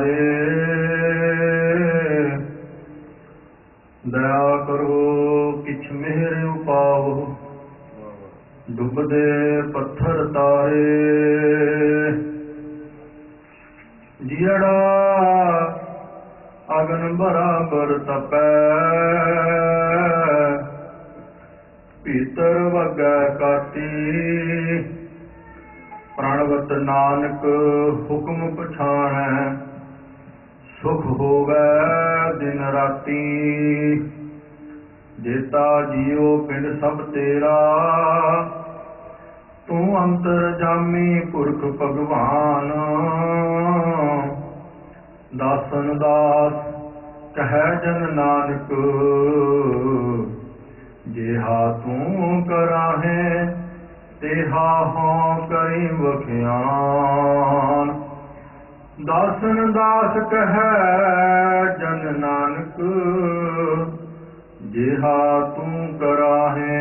ਤਾਰੇ। दया करो किछ मेहर उपाओ, डुबदे पत्थर तारे। जियड़ा अगन बराबर तपै, भीतर वगै काटी। प्रणवत नानक हुक्म पछाणै, सुख होवै दिन राती। जेता जियो पिंड सब तेरा, तू अंतर जामी पुरख भगवान। दासन दास कहै जन नानक, जेहा तू कराहे तेहा हों करी बखियान। दासन दास कहै जन नानक, जेहा तू कराहे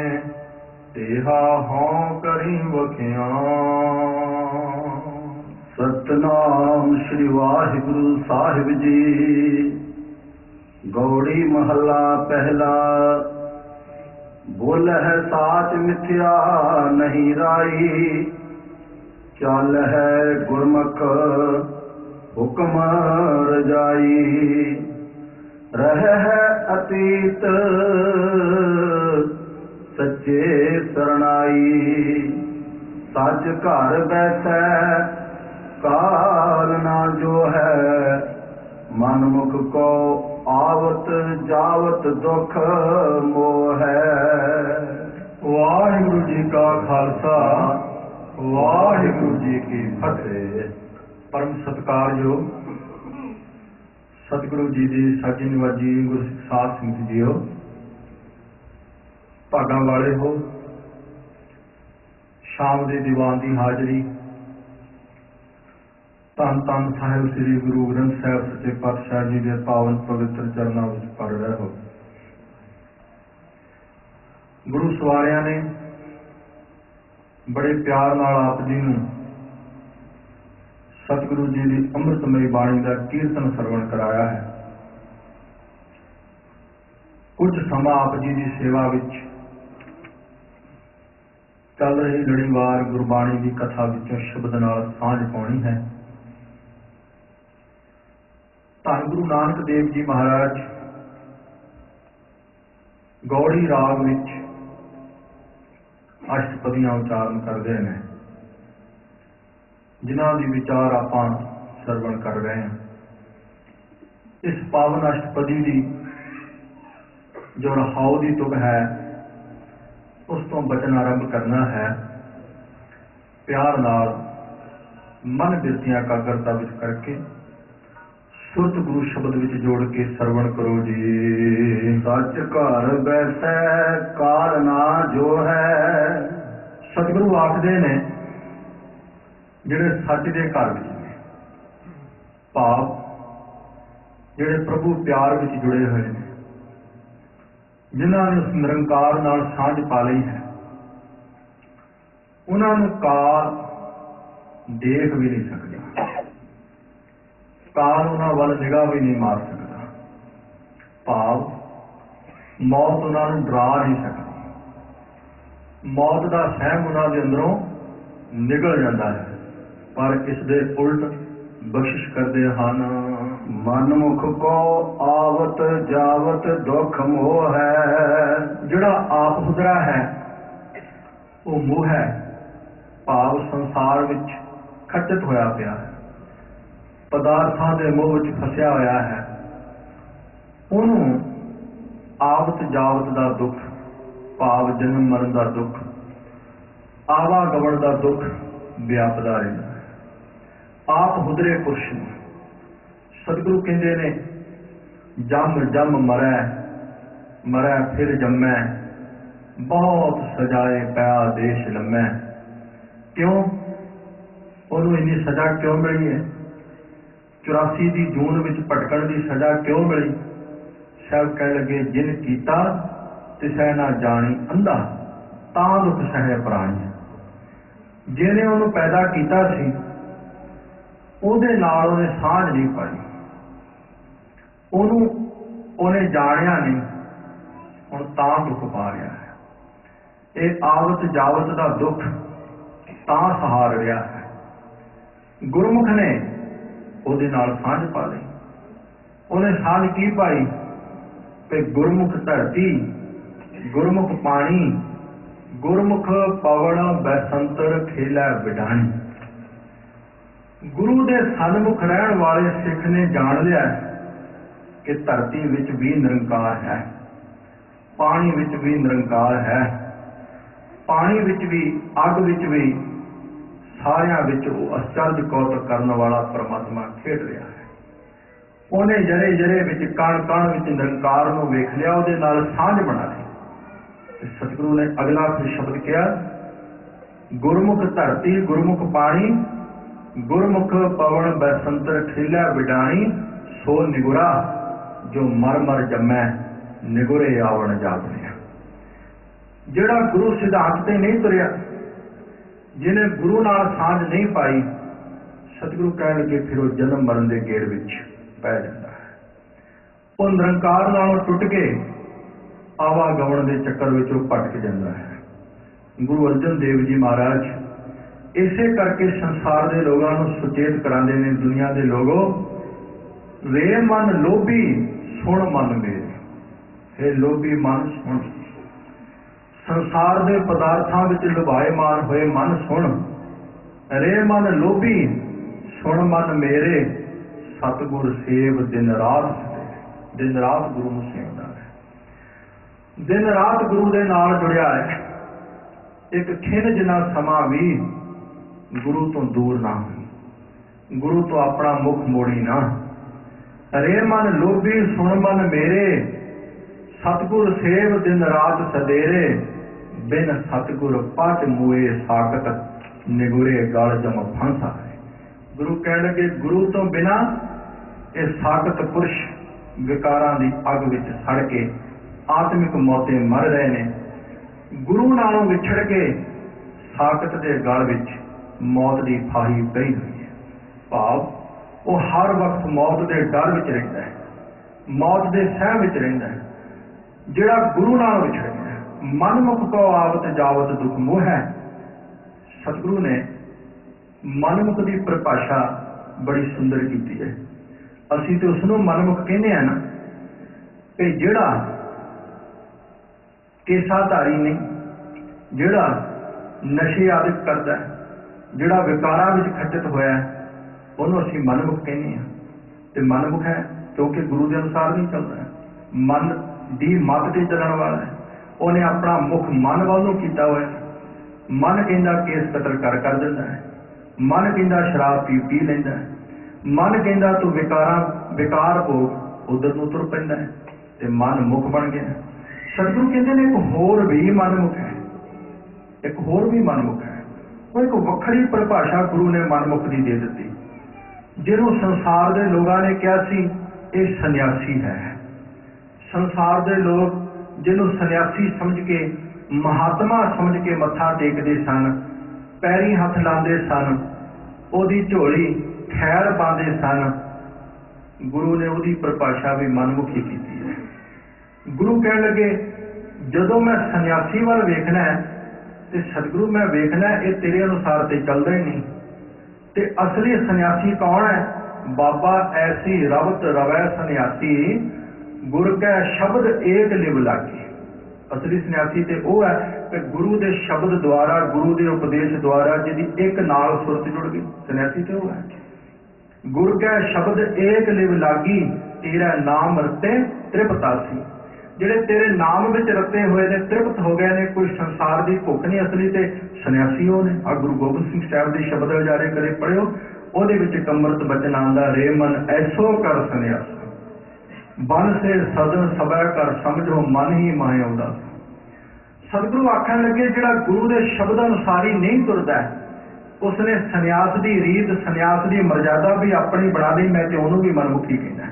तेहा हों करी बखियान। सतनाम श्री वाहिगुरु साहिब जी। गौड़ी महला पहला। बोल है साच मिथ्या नहीं राई, चल है गुरमुख हुक्म रजाई। रह है अतीत सच्चे सरनाई, सच घर बैठै काल ना जो है। मन मुख को आवत जावत दुख मोह है। वाहिगुरु जी का खालसा, वाहिगुरु जी की फतेह। परम सत्कारयोग सतगुरु जी ਦੀ ਸਾਜੀ ਨਿਵਾਜੀ ਗੁਰਸਿੱਖ ਸਾਧ ਸੰਗਤ ਜੀਓ, ਭਾਗਾਂ ਵਾਲੇ ਹੋ। ਸ਼ਾਮ ਦੇ ਦੀਵਾਨ ਦੀ ਹਾਜ਼ਰੀ ਧੰਨ ਧੰਨ ਸਾਹਿਬ ਸ੍ਰੀ ਗੁਰੂ ਗ੍ਰੰਥ ਸਾਹਿਬ ਸੱਚੇ ਪਾਤਸ਼ਾਹ ਜੀ ਦੇ ਪਾਵਨ ਪਵਿੱਤਰ ਚਰਨਾਂ ਵਿੱਚ ਪੜ ਰਹੇ ਹੋ। ਗੁਰੂ ਸਵਾਰਿਆਂ ਨੇ ਬੜੇ ਪਿਆਰ ਨਾਲ ਆਪ ਜੀ ਨੂੰ ਸਤਿਗੁਰੂ ਜੀ ਦੀ ਅੰਮ੍ਰਿਤਮਈ ਬਾਣੀ ਦਾ ਕੀਰਤਨ ਸਰਵਣ ਕਰਾਇਆ ਹੈ। ਕੁਝ ਸਮਾਂ ਆਪ ਜੀ ਦੀ ਸੇਵਾ ਵਿੱਚ ਚੱਲ ਰਹੀ ਲੜੀਵਾਰ ਗੁਰਬਾਣੀ ਦੀ ਕਥਾ ਵਿੱਚੋਂ ਸ਼ਬਦ ਨਾਲ ਸਾਂਝ ਪਾਉਣੀ ਹੈ। ਧੰਨ ਗੁਰੂ ਨਾਨਕ ਦੇਵ ਜੀ ਮਹਾਰਾਜ ਗੌੜੀ ਰਾਗ ਵਿੱਚ ਅਸ਼ਟਪਦੀਆਂ ਉਚਾਰਨ ਕਰਦੇ ਨੇ, ਜਿਨ੍ਹਾਂ ਦੀ ਵਿਚਾਰ ਆਪਾਂ ਸਰਵਣ ਕਰ ਰਹੇ ਹਾਂ। ਇਸ ਪਾਵਨ ਅਸ਼ਟਪਦੀ ਦੀ ਜੋ ਰਹਾਉ ਦੀ ਤੁਕ ਹੈ, ਉਸ ਤੋਂ ਬਚਨ ਆਰੰਭ ਕਰਨਾ ਹੈ। ਪਿਆਰ ਨਾਲ ਮਨ ਬਿਰਤੀਆਂ ਇਕਾਗਰਤਾ ਵਿੱਚ ਕਰਕੇ ਸੁਰਤ ਗੁਰੂ ਸ਼ਬਦ ਵਿੱਚ ਜੋੜ ਕੇ ਸਰਵਣ ਕਰੋ ਜੀ। ਸੱਚ ਘਰ ਬੈਸੈ ਕਾਲ ਨਾ ਜੋ ਹੈ। ਸਤਿਗੁਰੂ ਆਖਦੇ ਨੇ ਜਿਹੜੇ ਸੱਚ ਦੇ ਘਰ ਵਿੱਚ ਨੇ, ਭਾਵ ਜਿਹੜੇ ਪ੍ਰਭੂ ਪਿਆਰ ਵਿੱਚ ਜੁੜੇ ਹੋਏ ਨੇ, ਜਿਨ੍ਹਾਂ ਨੇ ਉਸ ਨਿਰੰਕਾਰ ਨਾਲ ਸਾਂਝ ਪਾ ਲਈ ਹੈ, ਉਹਨਾਂ ਨੂੰ ਕਾਲ ਦੇਖ ਵੀ ਨਹੀਂ ਸਕਦਾ, ਕਾਲ ਉਹਨਾਂ ਵੱਲ ਨਿਗਾਹ ਵੀ ਨਹੀਂ ਮਾਰ ਸਕਦਾ। ਭਾਵ ਮੌਤ ਉਹਨਾਂ ਨੂੰ ਡਰਾ ਨਹੀਂ ਸਕਦੀ। ਮੌਤ ਦਾ ਸਹਿਮ ਉਹਨਾਂ ਦੇ ਅੰਦਰੋਂ ਨਿਕਲ ਜਾਂਦਾ ਹੈ। ਪਰ ਇਸ ਦੇ ਉਲਟ ਬਖਸ਼ਿਸ਼ ਕਰਦੇ ਹਨ। ਮਨ ਮੁਖ ਕੋ ਆਵਤ ਜਾਵਤ ਦੁਖ ਮੋਹ ਹੈ। ਜਿਹੜਾ ਆਪ ਹੁਦਰਾ ਹੈ ਉਹ ਮੋਹ ਹੈ, ਭਾਵ ਸੰਸਾਰ ਵਿੱਚ ਖੱਟਤ ਹੋਇਆ ਪਿਆ ਹੈ, ਪਦਾਰਥਾਂ ਦੇ ਮੋਹ ਵਿੱਚ ਫਸਿਆ ਹੋਇਆ ਹੈ। ਉਹਨੂੰ ਆਵਤ ਜਾਵਤ ਦਾ ਦੁੱਖ, ਭਾਵ ਜਨਮ ਮਰਨ ਦਾ ਦੁੱਖ, ਆਵਾਗਮਨ ਦਾ ਦੁੱਖ ਵਿਆਪਦਾ ਰਹਿੰਦਾ ਹੈ। ਆਪ ਹੁਦਰੇ ਪੁਰਸ਼ ਨੂੰ ਸਤਿਗੁਰੂ ਕਹਿੰਦੇ ਨੇ, ਜੰਮ ਜੰਮ ਮਰੈ, ਮਰੈ ਫਿਰ ਜੰਮੈ, ਬਹੁਤ ਸਜਾਏ ਪਿਆ ਦੇਸ਼ ਲੰਮੈ। ਕਿਉਂ ਉਹਨੂੰ ਇੰਨੀ ਸਜ਼ਾ ਕਿਉਂ ਮਿਲੀ ਹੈ? 84 ਦੀ ਜੂਨ ਵਿੱਚ ਭਟਕਣ ਦੀ ਸਜ਼ਾ ਕਿਉਂ ਮਿਲੀ? ਸਾਹਿਬ ਕਹਿ ਲੱਗੇ, ਜਿਨ ਕੀਤਾ ਤਿਸੈ ਨਾ ਜਾਣੀ ਅੰਧਾ, ਤਾਂ ਦੁੱਖ ਸਹਿ ਪ੍ਰਾਣੀ। ਜਿਹਨੇ ਉਹਨੂੰ ਪੈਦਾ ਕੀਤਾ ਸੀ ਉਹਦੇ ਨਾਲ ਉਹਨੇ ਸਾਂਝ ਨਹੀਂ ਪਾਈ, ਉਹਨੇ ਜਾਣਿਆ ਨਹੀਂ, ਹੁਣ ਤਾਂ ਦੁੱਖ ਪਾ ਰਿਹਾ ਹੈ। ਇਹ ਆਵਤ ਜਾਵਤ ਦਾ ਦੁੱਖ ਤਾਂ ਸਹਾਰ ਰਿਹਾ ਹੈ। ਗੁਰਮੁਖ ਨੇ ਉਹਦੇ ਨਾਲ ਸਾਂਝ ਪਾ ਲਈ। ਉਹਨੇ ਸਾਂਝ ਕੀ ਪਾਈ ਕਿ ਗੁਰਮੁਖ ਧਰਤੀ, ਗੁਰਮੁਖ ਪਾਣੀ, ਗੁਰਮੁਖ ਪਵਨ ਬੈਸੰਤਰ ਖੇਲਾ ਵਿਡਾਣੀ। ਗੁਰੂ ਦੇ ਸਨਮੁਖ ਰਹਿਣ ਵਾਲੇ ਸਿੱਖ ਨੇ ਜਾਣ ਲਿਆ ਕਿ ਧਰਤੀ ਵਿੱਚ ਵੀ ਨਿਰੰਕਾਰ ਹੈ, ਪਾਣੀ ਵਿੱਚ ਵੀ ਨਿਰੰਕਾਰ ਹੈ, ਪਾਣੀ ਵਿੱਚ ਵੀ, ਅੱਗ ਵਿੱਚ ਵੀ, ਸਾਰਿਆਂ ਵਿੱਚ ਉਹ ਅਚਰਜ ਕੌਤਕ ਕਰਨ ਵਾਲਾ ਪਰਮਾਤਮਾ ਖੇਡ ਰਿਹਾ ਹੈ। ਉਹਨੇ ਜਰੇ ਜਰੇ ਵਿੱਚ, ਕਣ ਕਣ ਵਿੱਚ ਨਿਰੰਕਾਰ ਨੂੰ ਵੇਖ ਲਿਆ, ਉਹਦੇ ਨਾਲ ਸਾਂਝ ਬਣਾ ਲਈ। ਸਤਿਗੁਰੂ ਨੇ ਅਗਲਾ ਫਿਰ ਸ਼ਬਦ ਕਿਹਾ, ਗੁਰਮੁਖ ਧਰਤੀ, ਗੁਰਮੁਖ ਪਾਣੀ, ਗੁਰਮੁਖ ਪਵਨ ਬੈਸੰਤਰ ਖੇਲਿਆ ਵਿਡਾਣੀ। ਸੋ ਨਿਗੁਰਾ ਜੋ ਮਰ ਮਰ ਜੰਮੈ, ਨਿਗੁਰੇ ਆਵਣ ਜਾਪਿਆ। ਜਿਹੜਾ ਗੁਰੂ ਸਿਧਾਂਤ ਤੇ ਨਹੀਂ ਤੁਰਿਆ, ਜਿਹਨੇ ਗੁਰੂ ਨਾਲ ਸਾਂਝ ਨਹੀਂ ਪਾਈ, ਸਤਿਗੁਰੂ ਕਹਿਣ ਲੱਗੇ ਫਿਰ ਉਹ ਜਨਮ ਮਰਨ ਦੇ ਗੇੜ ਵਿੱਚ ਪੈ ਜਾਂਦਾ ਹੈ। ਉਹ ਨਿਰੰਕਾਰ ਨਾਲੋਂ ਟੁੱਟ ਕੇ ਆਵਾਗਮਨ ਦੇ ਚੱਕਰ ਵਿੱਚ ਉਹ ਭਟਕ ਜਾਂਦਾ ਹੈ। ਗੁਰੂ ਅਰਜਨ ਦੇਵ ਜੀ ਮਹਾਰਾਜ ਇਸੇ ਕਰਕੇ ਸੰਸਾਰ ਦੇ ਲੋਕਾਂ ਨੂੰ ਸੁਚੇਤ ਕਰਾਉਂਦੇ ਨੇ, ਦੁਨੀਆ ਦੇ ਲੋਗੋ, ਵੇ ਮਨ ਲੋਭੀ ਸੁਣ ਮਨ ਮੇਰੇ। ਇਹ ਲੋਭੀ ਮਨ ਸੁਣ, ਸੰਸਾਰ ਦੇ ਪਦਾਰਥਾਂ ਵਿੱਚ ਲੁਭਾਏਮਾਨ ਹੋਏ ਮਨ ਸੁਣ। ਰੇ ਮਨ ਲੋਭੀ ਸੁਣ ਮਨ ਮੇਰੇ, ਸਤਿਗੁਰ ਸੇਵ ਦਿਨ ਰਾਤ ਸਵੇਰੇ। ਦਿਨ ਰਾਤ ਗੁਰੂ ਨੂੰ ਸੇਵਦਾ ਹੈ, ਦਿਨ ਰਾਤ ਗੁਰੂ ਦੇ ਨਾਲ ਜੁੜਿਆ ਹੈ। ਇੱਕ ਖਿਣ ਜਿੰਨਾ ਸਮਾਂ ਵੀ ਗੁਰੂ ਤੋਂ ਦੂਰ ਨਾ ਹੋਈ, ਗੁਰੂ ਤੋਂ ਆਪਣਾ ਮੁਖ ਮੋੜੀ ਨਾ। ਰੇ ਮਨ ਲੋਭੀ ਸੁਣ ਮਨ ਮੇਰੇ, ਸਤਿਗੁਰ ਸੇਵ ਦਿਨ ਰਾਤ ਸਦੇਰੇ। ਬਿਨ ਸਤਿਗੁਰ ਪਚ ਮੂਏ ਸਾਕਤ, ਨਿਗੁਰੇ ਗਲ ਜਮ ਫਾਂਸਾ। ਗੁਰੂ ਕਹਿਣ ਲੱਗੇ ਗੁਰੂ ਤੋਂ ਬਿਨਾਂ ਇਹ ਸਾਕਤ ਪੁਰਸ਼ ਵਿਕਾਰਾਂ ਦੀ ਅੱਗ ਵਿੱਚ ਸੜ ਕੇ ਆਤਮਿਕ ਮੌਤੇ ਮਰ ਰਹੇ ਨੇ। ਗੁਰੂ ਨਾਲੋਂ ਵਿਛੜ ਕੇ ਸਾਕਤ ਦੇ ਗਲ ਵਿੱਚ ਮੌਤ ਦੀ ਫਾਹੀ ਪਈ ਹੋਈ ਹੈ। ਭਾਵ ਉਹ ਹਰ ਵਕਤ ਮੌਤ ਦੇ ਡਰ ਵਿੱਚ ਰਹਿੰਦਾ ਹੈ, ਮੌਤ ਦੇ ਸਹਿ ਵਿੱਚ ਰਹਿੰਦਾ ਹੈ। ਜਿਹੜਾ ਗੁਰੂ ਨਾਲ ਵਿਛੜ ਗਿਆ, ਮਨਮੁਖ ਕੋ ਆਵਤ ਜਾਵਤ ਦੁਖ ਮੋਹ ਹੈ। ਸਤਿਗੁਰੂ ਨੇ ਮਨਮੁਖ ਦੀ ਪਰਿਭਾਸ਼ਾ ਬੜੀ ਸੁੰਦਰ ਕੀਤੀ ਹੈ। ਅਸੀਂ ਤੇ ਉਸ ਨੂੰ ਮਨਮੁਖ ਕਹਿੰਦੇ ਆ ਨਾ, ਕਿ ਜਿਹੜਾ ਕੇਸਾਧਾਰੀ ਨਹੀਂ, ਜਿਹੜਾ ਨਸ਼ੇ ਆਦਿਕ ਕਰਦਾ, ਜਿਹੜਾ ਵਿਕਾਰਾਂ ਵਿੱਚ ਖੱਟਿਤ ਹੋਇਆ, ਉਹਨੂੰ ਅਸੀਂ ਮਨਮੁਖ ਕਹਿੰਦੇ ਹਾਂ। ਤੇ ਮਨਮੁਖ ਹੈ ਕਿਉਂਕਿ ਗੁਰੂ ਦੇ ਅਨੁਸਾਰ ਨਹੀਂ ਚੱਲਦਾ, ਮਨ ਦੀ ਮੱਤ ਤੇ ਚੱਲਣ ਵਾਲਾ ਹੈ। ਉਹਨੇ ਆਪਣਾ ਮੁਖ ਮਨ ਵੱਲ ਨੂੰ ਕੀਤਾ ਹੋਇਆ। ਮਨ ਕਹਿੰਦਾ ਕੇਸ ਕਤਲ ਕਰ ਦਿੰਦਾ ਹੈ, ਮਨ ਕਹਿੰਦਾ ਸ਼ਰਾਬ ਪੀ ਲੈਂਦਾ ਹੈ, ਮਨ ਕਹਿੰਦਾ ਤੂੰ ਵਿਕਾਰ ਭੋਗ ਉਧਰ ਨੂੰ ਤੁਰ ਪੈਂਦਾ ਹੈ, ਤੇ ਮਨ ਮੁਖ ਬਣ ਗਿਆ। ਸਤਿਗੁਰੂ ਕਹਿੰਦੇ ਨੇ ਇੱਕ ਹੋਰ ਵੀ ਮਨਮੁਖ ਹੈ, ਇੱਕ ਹੋਰ ਵੀ ਮਨਮੁਖ ਹੈ। ਉਹ ਇੱਕ ਵੱਖਰੀ ਪਰਿਭਾਸ਼ਾ ਗੁਰੂ ਨੇ ਮਨਮੁਖ ਦੀ ਦੇ ਦਿੱਤੀ, ਜਿਹਨੂੰ ਸੰਸਾਰ ਦੇ ਲੋਕਾਂ ਨੇ ਕਿਹਾ ਸੀ ਇਹ ਸੰਨਿਆਸੀ ਹੈ। ਸੰਸਾਰ ਦੇ ਲੋਕ ਜਿਹਨੂੰ ਸੰਨਿਆਸੀ ਸਮਝ ਕੇ, ਮਹਾਤਮਾ ਸਮਝ ਕੇ ਮੱਥਾ ਟੇਕਦੇ ਸਨ, ਪੈਰੀਂ ਹੱਥ ਲਾਉਂਦੇ ਸਨ, ਉਹਦੀ ਝੋਲੀ ਖੈਰ ਪਾਉਂਦੇ ਸਨ। ਗੁਰੂ ਨੇ ਉਹਦੀ ਪਰਿਭਾਸ਼ਾ ਵੀ ਮਨਮੁਖੀ ਕੀਤੀ ਹੈ। ਗੁਰੂ ਕਹਿਣ ਲੱਗੇ ਜਦੋਂ ਮੈਂ ਸੰਨਿਆਸੀ ਵੱਲ ਵੇਖਣਾ ਹੈ ਤੇ ਸਤਿਗੁਰੂ ਮੈਂ ਵੇਖਣਾ ਇਹ ਤੇਰੇ ਅਨੁਸਾਰ ਤੇ ਚੱਲਦਾ ਹੀ ਨਹੀਂ। ਤੇ ਅਸਲੀ ਸੰਨਿਆਸੀ ਕੌਣ ਹੈ? ਬਾਬਾ ਐਸੀ ਰਵਤ ਰਵੈ ਸੰਨਿਆਸੀ, ਗੁਰ ਕੈ ਸ਼ਬਦ ਏਕ ਲਿਵ ਲਾਗੀ। ਅਸਲੀ ਸੰਨਿਆਸੀ ਤੇ ਉਹ ਹੈ ਕਿ ਗੁਰੂ ਦੇ ਸ਼ਬਦ ਦੁਆਰਾ, ਗੁਰੂ ਦੇ ਉਪਦੇਸ਼ ਦੁਆਰਾ ਜਿਹਦੀ ਇੱਕ ਨਾਲ ਸੁਰਤ ਜੁੜ ਗਈ, ਸੰਨਿਆਸੀ ਤੇ ਉਹ ਹੈ। ਗੁਰ ਕੈ ਸ਼ਬਦ ਏਕ ਲਿਵ ਲਾਗੀ, ਤੇਰਾ ਨਾਮ ਰਤੇ ਤ੍ਰਿਪਤਾਸੀ। ਜਿਹੜੇ ਤੇਰੇ ਨਾਮ ਵਿੱਚ ਰਤੇ ਹੋਏ ਨੇ, ਤ੍ਰਿਪਤ ਹੋ ਗਏ ਨੇ, ਕੋਈ ਸੰਸਾਰ ਦੀ ਭੁੱਖ ਨਹੀਂ। ਅਸਲੀ ਤੇ ਸੰਨਿਆਸੀ ਉਹ ਨੇ। ਆ ਗੁਰੂ ਗੋਬਿੰਦ ਸਿੰਘ ਸਾਹਿਬ ਦੇ ਸ਼ਬਦ ਵਿਚਾਰੇ ਕਦੇ ਪੜ੍ਹਿਓ, ਉਹਦੇ ਵਿੱਚ ਇੱਕ ਅੰਮ੍ਰਿਤ ਬਚਨ ਆਉਂਦਾ, ਰੇ ਮਨ ਐਸੋ ਕਰ ਸੰਨਿਆਸ, ਬਨ ਸੇ ਸਦਨ ਸਭੈ ਕਰ ਸਮਝੋ ਮਨ ਹੀ ਮਾਇ ਆਉਂਦਾ। ਸਤਿਗੁਰੂ ਆਖਣ ਲੱਗੇ ਜਿਹੜਾ ਗੁਰੂ ਦੇ ਸ਼ਬਦ ਅਨੁਸਾਰ ਹੀ ਨਹੀਂ ਤੁਰਦਾ, ਉਸਨੇ ਸੰਨਿਆਸ ਦੀ ਰੀਤ, ਸੰਨਿਆਸ ਦੀ ਮਰਜ਼ਾਦਾ ਵੀ ਆਪਣੀ ਬਣਾ ਲਈ। ਮੈਂ ਤੇ ਉਹਨੂੰ ਵੀ ਮਨਮੁਖੀ ਕਹਿੰਦਾ।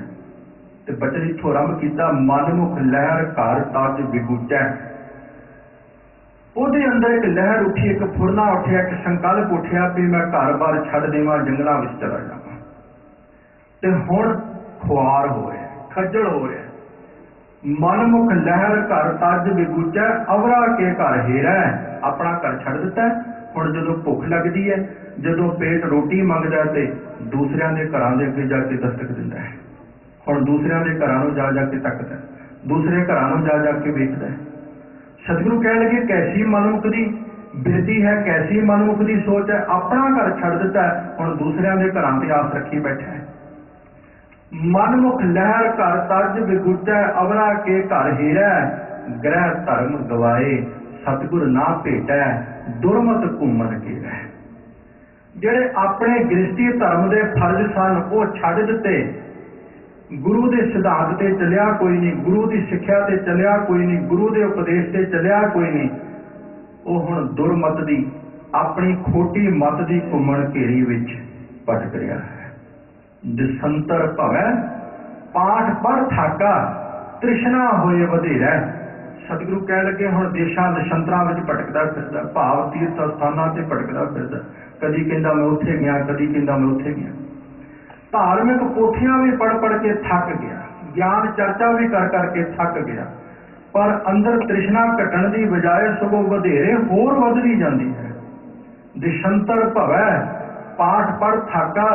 ਤੇ ਬਚਨ ਇੱਥੋਂ ਆਰੰਭ ਕੀਤਾ, ਮਨਮੁਖ ਲਹਿਰ ਘਰ ਤਜ ਵਿਗੂਚੈ। ਉਹਦੇ ਅੰਦਰ ਇੱਕ ਲਹਿਰ ਉੱਠੀ, ਇੱਕ ਫੁਰਨਾ ਉੱਠਿਆ, ਇੱਕ ਸੰਕਲਪ ਉੱਠਿਆ ਵੀ ਮੈਂ ਘਰ ਬਾਰ ਛੱਡ ਦੇਵਾਂ, ਜੰਗਲਾਂ ਵਿੱਚ ਚਲਾ ਜਾਵਾਂ। ते हुण खुआर हो रहा, खज्जल हो रहा। मनमुख लहर घर तज बिगुचा, अवरा के घर हेरा। अपना घर छड़ दिता, हुण जदों भुख लगदी है, जदों पेट रोटी मंगदा ते दूसरियां दे घरां दे अगे जाके दस्तक दिंदा है। हुण दूसरियां दे घरां नूं जा जा के तकदा, दूसरे घरां नूं जा जा के वेखदा। सतगुरु कह लगे कैसी मनमुख दी बिरती है, कैसी मनमुख दी सोच है। अपना घर छड़ दिता, हुण दूसरियां दे घरां ते आस रखी बैठा है। मनमुख लहर घर तज बिगुचा, अवरा के घर हेरा। ग्रह धर्म गवाए, सतगुर ना भेटा, दुरमत घूमन घेरा। जेड़े अपने गृहस्थी धर्म दे फर्ज सन वो छड़ दिते, गुरु दे सिद्धांत ते चलिया कोई नहीं, गुरु दी सिक्ख्या ते चलिया कोई नहीं, गुरु दे उपदेश ते चलिया कोई नहीं। वो हुण दुरमत दी अपनी खोटी मत दी घूमन घेरी विच भटक रहा है। दिसंतर भवै पाठ पर थाका, तृष्णा होए वधेरा। सतगुरु कह लगे हुण देशां दशंतरां विच भटकदा फिरदा, भाव तीर्थ स्थानां ते भटकदा फिरदा। कदी कहंदा मैं उत्थे गया, कदी कहंदा मैं उत्थे गया। धार्मिक पोथियां भी पढ़ पढ़ के थक गया, ज्ञान चर्चा भी कर करके थक गया, पर अंदर तृष्णा घटण दी बजाय सगों वधेरे होर वधदी जांदी है। दिशंतर भवै पाठ पढ़ थाका,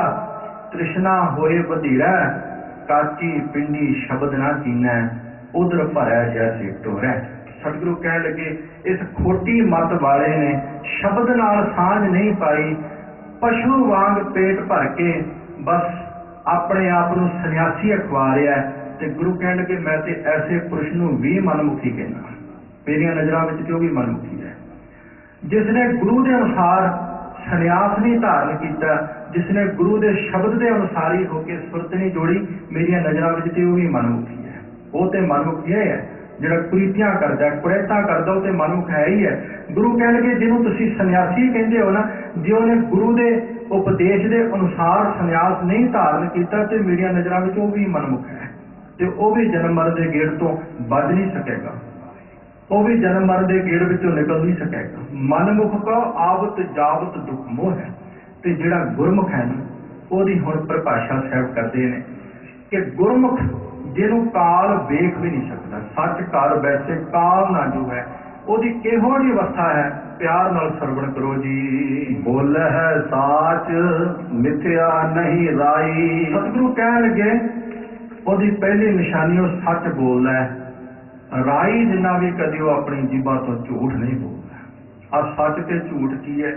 तृष्णा होए वधेरा। काची पिंडी शब्द ना चीना, उधर भरै जैसे टोरै। सतगुरु कह लगे इस खोटी मत वाले ने शब्द नाल सांझ नहीं पाई, पशु वांग पेट भर के बस अपने आप नूं सन्यासी अखवा रहा है। ते गुरु कह लगे मैं ते ऐसे पुरुष नूं भी मनमुखी कहना, मेरिया नज़रां विच ते ओह भी मनमुखी है। जिसने गुरु के अनुसार सन्यास नहीं धारण किया, जिसने गुरु के शब्द के अनुसार ही होकर सुरत नहीं जोड़ी, मेरिया नज़रां विच ते ओह भी मनमुखी है। वो तो मनमुख यह है जिहड़ा कुरीतियां करदा, कुरैतां करदा, वो तो मनमुख है ही है। गुरु कह लगे जिन्हों तुसीं सन्यासी कहंदे हो ना, जे उहने गुरु के उपदेश के अनुसार सन्यास नहीं धारण किया तो मेरिया नज़रां विच ओह भी मनमुख है, तो वह भी जन्म मरण के गेड़ तो बच नहीं सकेगा, वो भी जन्म मरण के गेड़ विचों निकल नहीं सकेगा। मनमुख का आवत जावत दुख मोह है। तो जिहड़ा गुरमुख है ना, ਉਹਦੀ ਹੁਣ परिभाषा ਸਾਹਿਬ ਕਰਦੇ ਨੇ कि गुरमुख ਜਿਹਨੂੰ काल वेख भी नहीं सकता, सच कर वैसे काल ना जो है, ਉਹਦੀ ਕਿਹੋ ਜਿਹੀ अवस्था है, प्यार नाल सरवण करो जी। बोल है साच मिथ्या नहीं राई। सतगुरु कह लगे ਉਹਦੀ पहली निशानी वो सच बोलदा है, राई जिन्ना भी कदी वो अपनी जीभा तो झूठ नहीं बोलता। अब सच ते झूठ की है?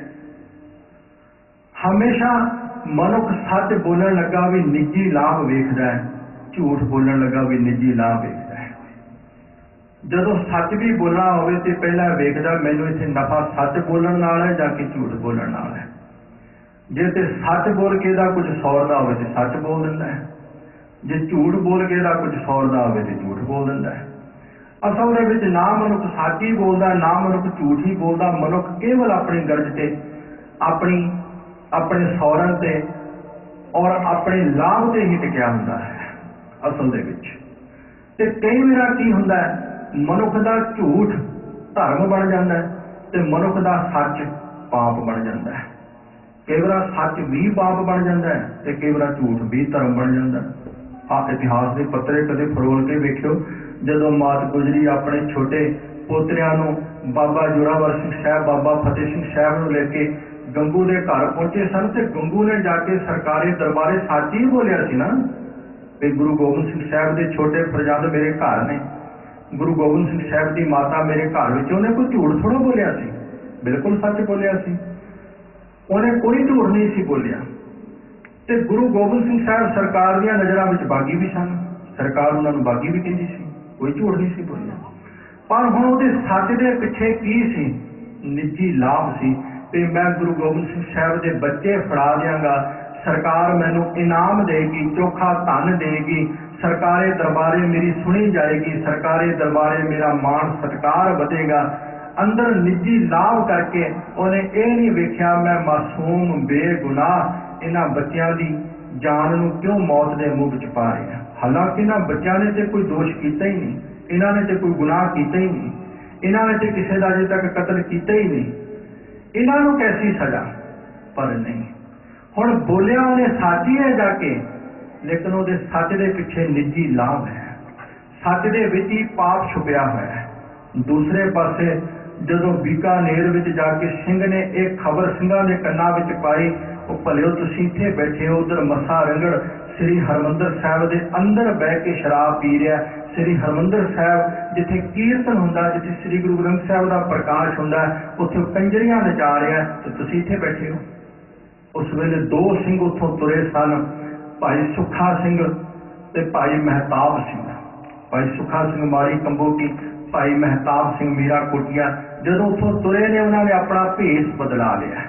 हमेशा मनुख सच बोलण लगा भी निजी लाभ वेखदा है, झूठ बोलण लगा भी निजी लाभ वेखदा है। जदों सच भी बोलना होवे ते पहला वेखदा मैनूं इत्थे नफा सच बोलण नाल है जां कि झूठ बोलण नाल है। जे ते सच बोल के दा कुछ सौर दा होवे ते सच बोल दिंदा है, जे झूठ बोल के दा कुछ सौर दा होवे ते झूठ बोल दिंदा है। असल दे विच ना मनुख सच ही बोलदा, ना मनुख झूठ ही बोलदा। मनुख केवल अपनी गरज ते अपने सौरन ते और अपने लाभ ते ही टिकिया हुंदा है असल दे विच। ते कई मेरा की हुंदा है, मनुख दा झूठ धर्म बन जांदा है ते मनुख दा सच पाप बन जांदा है। कई बार सच भी पाप बन जांदा है ते कई बार झूठ भी धर्म बन जांदा है। आप इतिहास के पत्रे कदे फरोल के वेखियो, जदों मात गुजरी अपने छोटे पोतरिਆਂ ਨੂੰ बाबा जोरावर सिंह साहब, बाबा फतेह सिंह साहब ਨੂੰ लेके गंगू के घर पहुंचे सन, ते गंगू ने जाके सरकारी दरबारे सच ही बोलिया सी ना भी गुरु गोबिंद सिंह साहब के छोटे फरजंद मेरे घर ने, गुरु गोबिंद सिंह साहब की माता मेरे घर में। उन्हें कोई झूठ थोड़ा बोलिया सी, बिल्कुल सच बोलिया सी, उन्हें कोई झूठ नहीं सी बोलिया। ते गुरु गोबिंद सिंह साहब सरकार दी नज़रां विच बागी भी सन, सरकार उन्होंने बागी भी कहती सी, कोई झूठ नहीं सी बोलिया। पर हुण उहदे सच दे पिछे की सी? निजी लाभ सी। ते मैं गुरु गोबिंद सिंह साहब के बच्चे फड़ा देंगा, सरकार मैनू इनाम देगी, चोखा धन देगी, सरकारे दरबारे मेरी सुनी जाएगी, सरकारे दरबारे मेरा मान सत्कार बढ़ेगा। अंदर निजी लाभ करके उन्हें यह नहीं वेख्या मैं मासूम बेगुनाह इन्हां बच्चों की जान नूं क्यों मौत के मुंह च पा रहे। हालांकि इन्हां बच्चों ने तो कोई दोष किया ही नहीं, इन्होंने तो कोई गुनाह किया ही नहीं, इन्होंने तो किसी का अजे तक कतल किया ही नहीं, इन्हों कैसी सजा? पर नहीं, हुण बोलिया उन्हें सच ही है जाके लेकिन वो सच के पिछे निजी लाभ है, सच के विच ही पाप छुपिया हुआ है। दूसरे पासे जदों बीकानेर विच जाके सिंह ने एक खबर सिंघां दे कन्नां विच पाई, वो भलिओ तुसीं इत्थे बैठे हो, उधर मसा रंगड़ श्री हरमंदर साहिब दे अंदर बह के शराब पी रहा। श्री हरमंदर साहिब जिथे कीर्तन हुंदा, जिथे श्री गुरु ग्रंथ साहिब दा प्रकाश हुंदा, उत्थे कंजरियां नचा रहा ते तुसीं इत्थे बैठे हो। उस वेले दो सिंह उत्थों तुरे सन, भाई सुखा सिंह ते भाई महताब सिंह। भाई सुखा सिंह मारी कंबोकी, भाई महताब सिंह मीरा कोटिया। जदों उत्थों तुरे ने उन्होंने अपना भेस बदला लिया।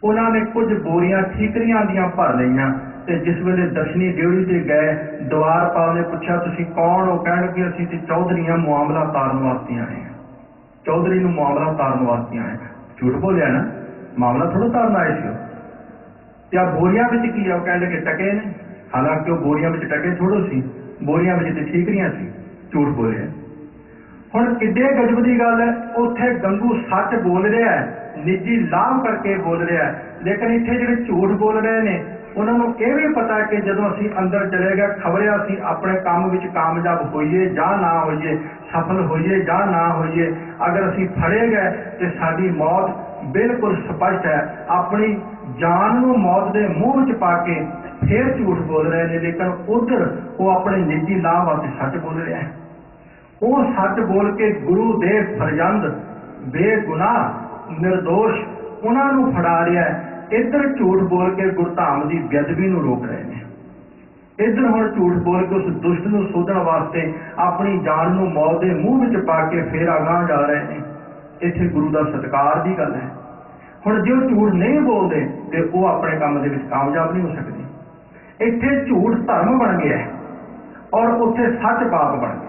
उन्होंने कुछ बोरियां ठीकरियां दियां भर लईआं ते जिस वेले दर्शनी ड्योढ़ी ते गए, द्वारपाल ने पूछा तुसीं कौन हो? कहण लगे असीं ते चौधरी हां, मुआमला तारन वास्ते आए हैं। चौधरी नूं मुआमला तारन वास्ते आए। झूठ बोलिया ना, मामला थोड़ा तारन आए सी। क्या बोरियां विच की है? कहण लगे टके ने। हालांकि वो बोरियां विच टके थोड़ो सी, बोरियां विच ते ठीकरियां सी। झूठ बोलिया। हुण किड्डे गजब दी गल है, उत्थे गंगू सच बोल रहा है, निजी लाभ करके बोल रहा है, लेकिन इत्थे जिहड़े झूठ बोल रहे ने उन्होंने यह भी पता है कि जदों असीं अंदर चले गए, खबरे असीं अपने काम विच कामयाब होइए जां ना होइए, सफल होइए जां ना होइए, अगर असीं फड़े गए तो साडी मौत बिल्कुल स्पष्ट है। अपनी जान नूं मौत दे मूँह विच पा के फिर झूठ बोल रहे हैं, लेकिन उधर वो अपने निजी लाभ वास्ते सच बोल रहा है। वो सच बोल के गुरु दे फरजंद बेगुनाह निर्दोष उन्होंने फड़ा रहा है। इधर झूठ बोल के गुरधाम की बेअदबी नूं रोक रहे हैं। इधर हुण झूठ बोल के उस दुष्ट नूं सोधण वास्ते अपनी जान नूं मौत के मूँह विच पा के फिर अगांह जा रहे हैं। इत्थे गुरु का सत्कार की गल है। हुण जो झूठ नहीं बोलते तो वो अपने काम दे विच कामयाब नहीं हो सकते। इत्थे झूठ धर्म बन गया है और उत्थे सच पाप बन गया।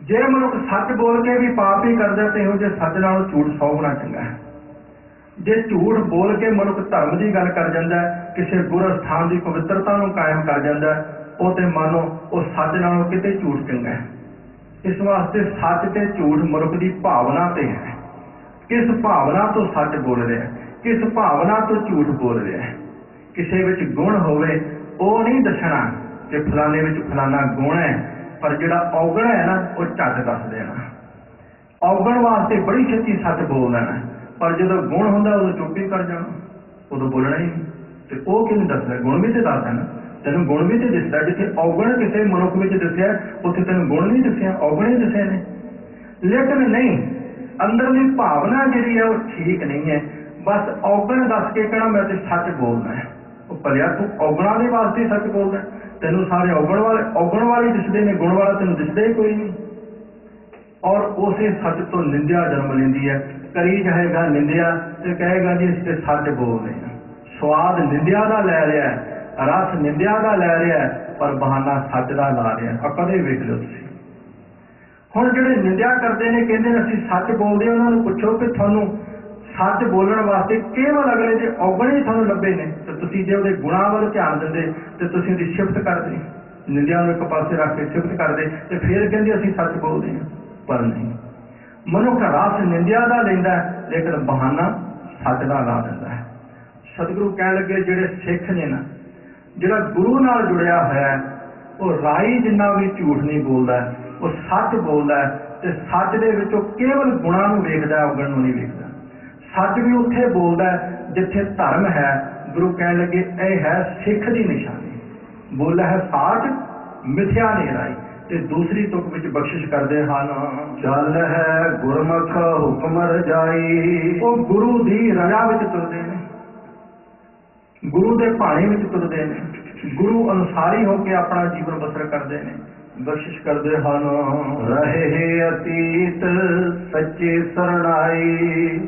जे मनुख सच बोल के भी पाप ही करता तो इहो जिहे सच नालों झूठ 100 गुना चंगा है। जे झूठ बोल के मनुख धर्म की गल कर जाता है, किसी गुर स्थान की पवित्रता को कायम कर जाता है, वो तो मानो वो सच नालों किते झूठ चंगा है। इस वास्ते सच ते झूठ मनुख की भावना ते है। किस भावना तो सच बोल रहा है, किस भावना तो झूठ बोल रहा है। किसी विच गुण होवे वो नहीं दसना कि फलाने विच फलाना गुण है, पर जिहड़ा औगण है ना वो झट दस देना। औगण वास्ते बड़ी छेती सच बोल देना, पर जो गुण होंदा उदों चुप ही कर जाना, उदों बोलना ही नहीं। तो वो क्यों दसदा? गुण भी तो दसदा ना, तेन गुण भी तो दिसदा। जिथे औगण किसी मनुख में दसिया उत्थे तेन गुण नहीं दसिया, औगण ही दसे ने। लेकिन नहीं, अंदरली भावना जिहड़ी है वो ठीक नहीं है। बस औगण दस के कहना मैं तो सच बोलना है। वो भलिया तू औगणा के वास्ते सच बोलना, तेनों सारे औगण वाले दिसदे ने, गुण वाला तेनों दिसदा ही कोई नहीं। और उसे सच तो निंदिया जन्म लेंदी है। करी जाएगा निंदिया तो कहेगा जी इस सच बोल रहे हैं। स्वाद निंदिया का लै रहा है, रस निंदिया का लै रहा है, पर बहाना सच का ला रहा है। कदे वेख लो तुसीं। हुण जिहड़े निंदिया करते हैं कहते हैं असीं सच बोलते हैं, उन्होंने पुछो कि तुहानूं सच बोलने वास्ते केवल अगले के औगण ही तुहानूं लभे ने, तो तुसीं जे उहदे गुणां वल ध्यान दिंदे तो तुसीं उहदी सिफत करदे, निंदिया नूं एक पासे रख के सिफत करदे ते फिर कहंदे असीं सच बोलते हैं। पर नहीं, मनुख रस निंदिया का लैंदा लेकिन बहाना सच का ला दिंदा है। सतगुरु कह लगे जिहड़े सिख ने ना, जिहड़ा गुरु नाल जुड़िया होया है, वो राई जिन्ना भी झूठ नहीं बोलता, वो सच बोलता है। तो सच दे विचों केवल गुणां नूं वेखदा, औगण नूं नहीं वेखदा। सच भी उत्थे बोलता है जिथे धर्म है। गुरु कह लगे यह है सिख की निशानी, बोला है साच मिथ्या नहीं राई। ते दूसरी तुक विच बख्शिश करते हैं, चल है गुरमुख हुक्म रजाई। वो गुरु की रजा विच तुरदे ने, गुरु के भाणे विच तुरदे ने, गुरु अनुसारी होकर अपना जीवन बसर करते हैं। बख्शिश करते हैं, रहे अतीत सच्ची सरणाई।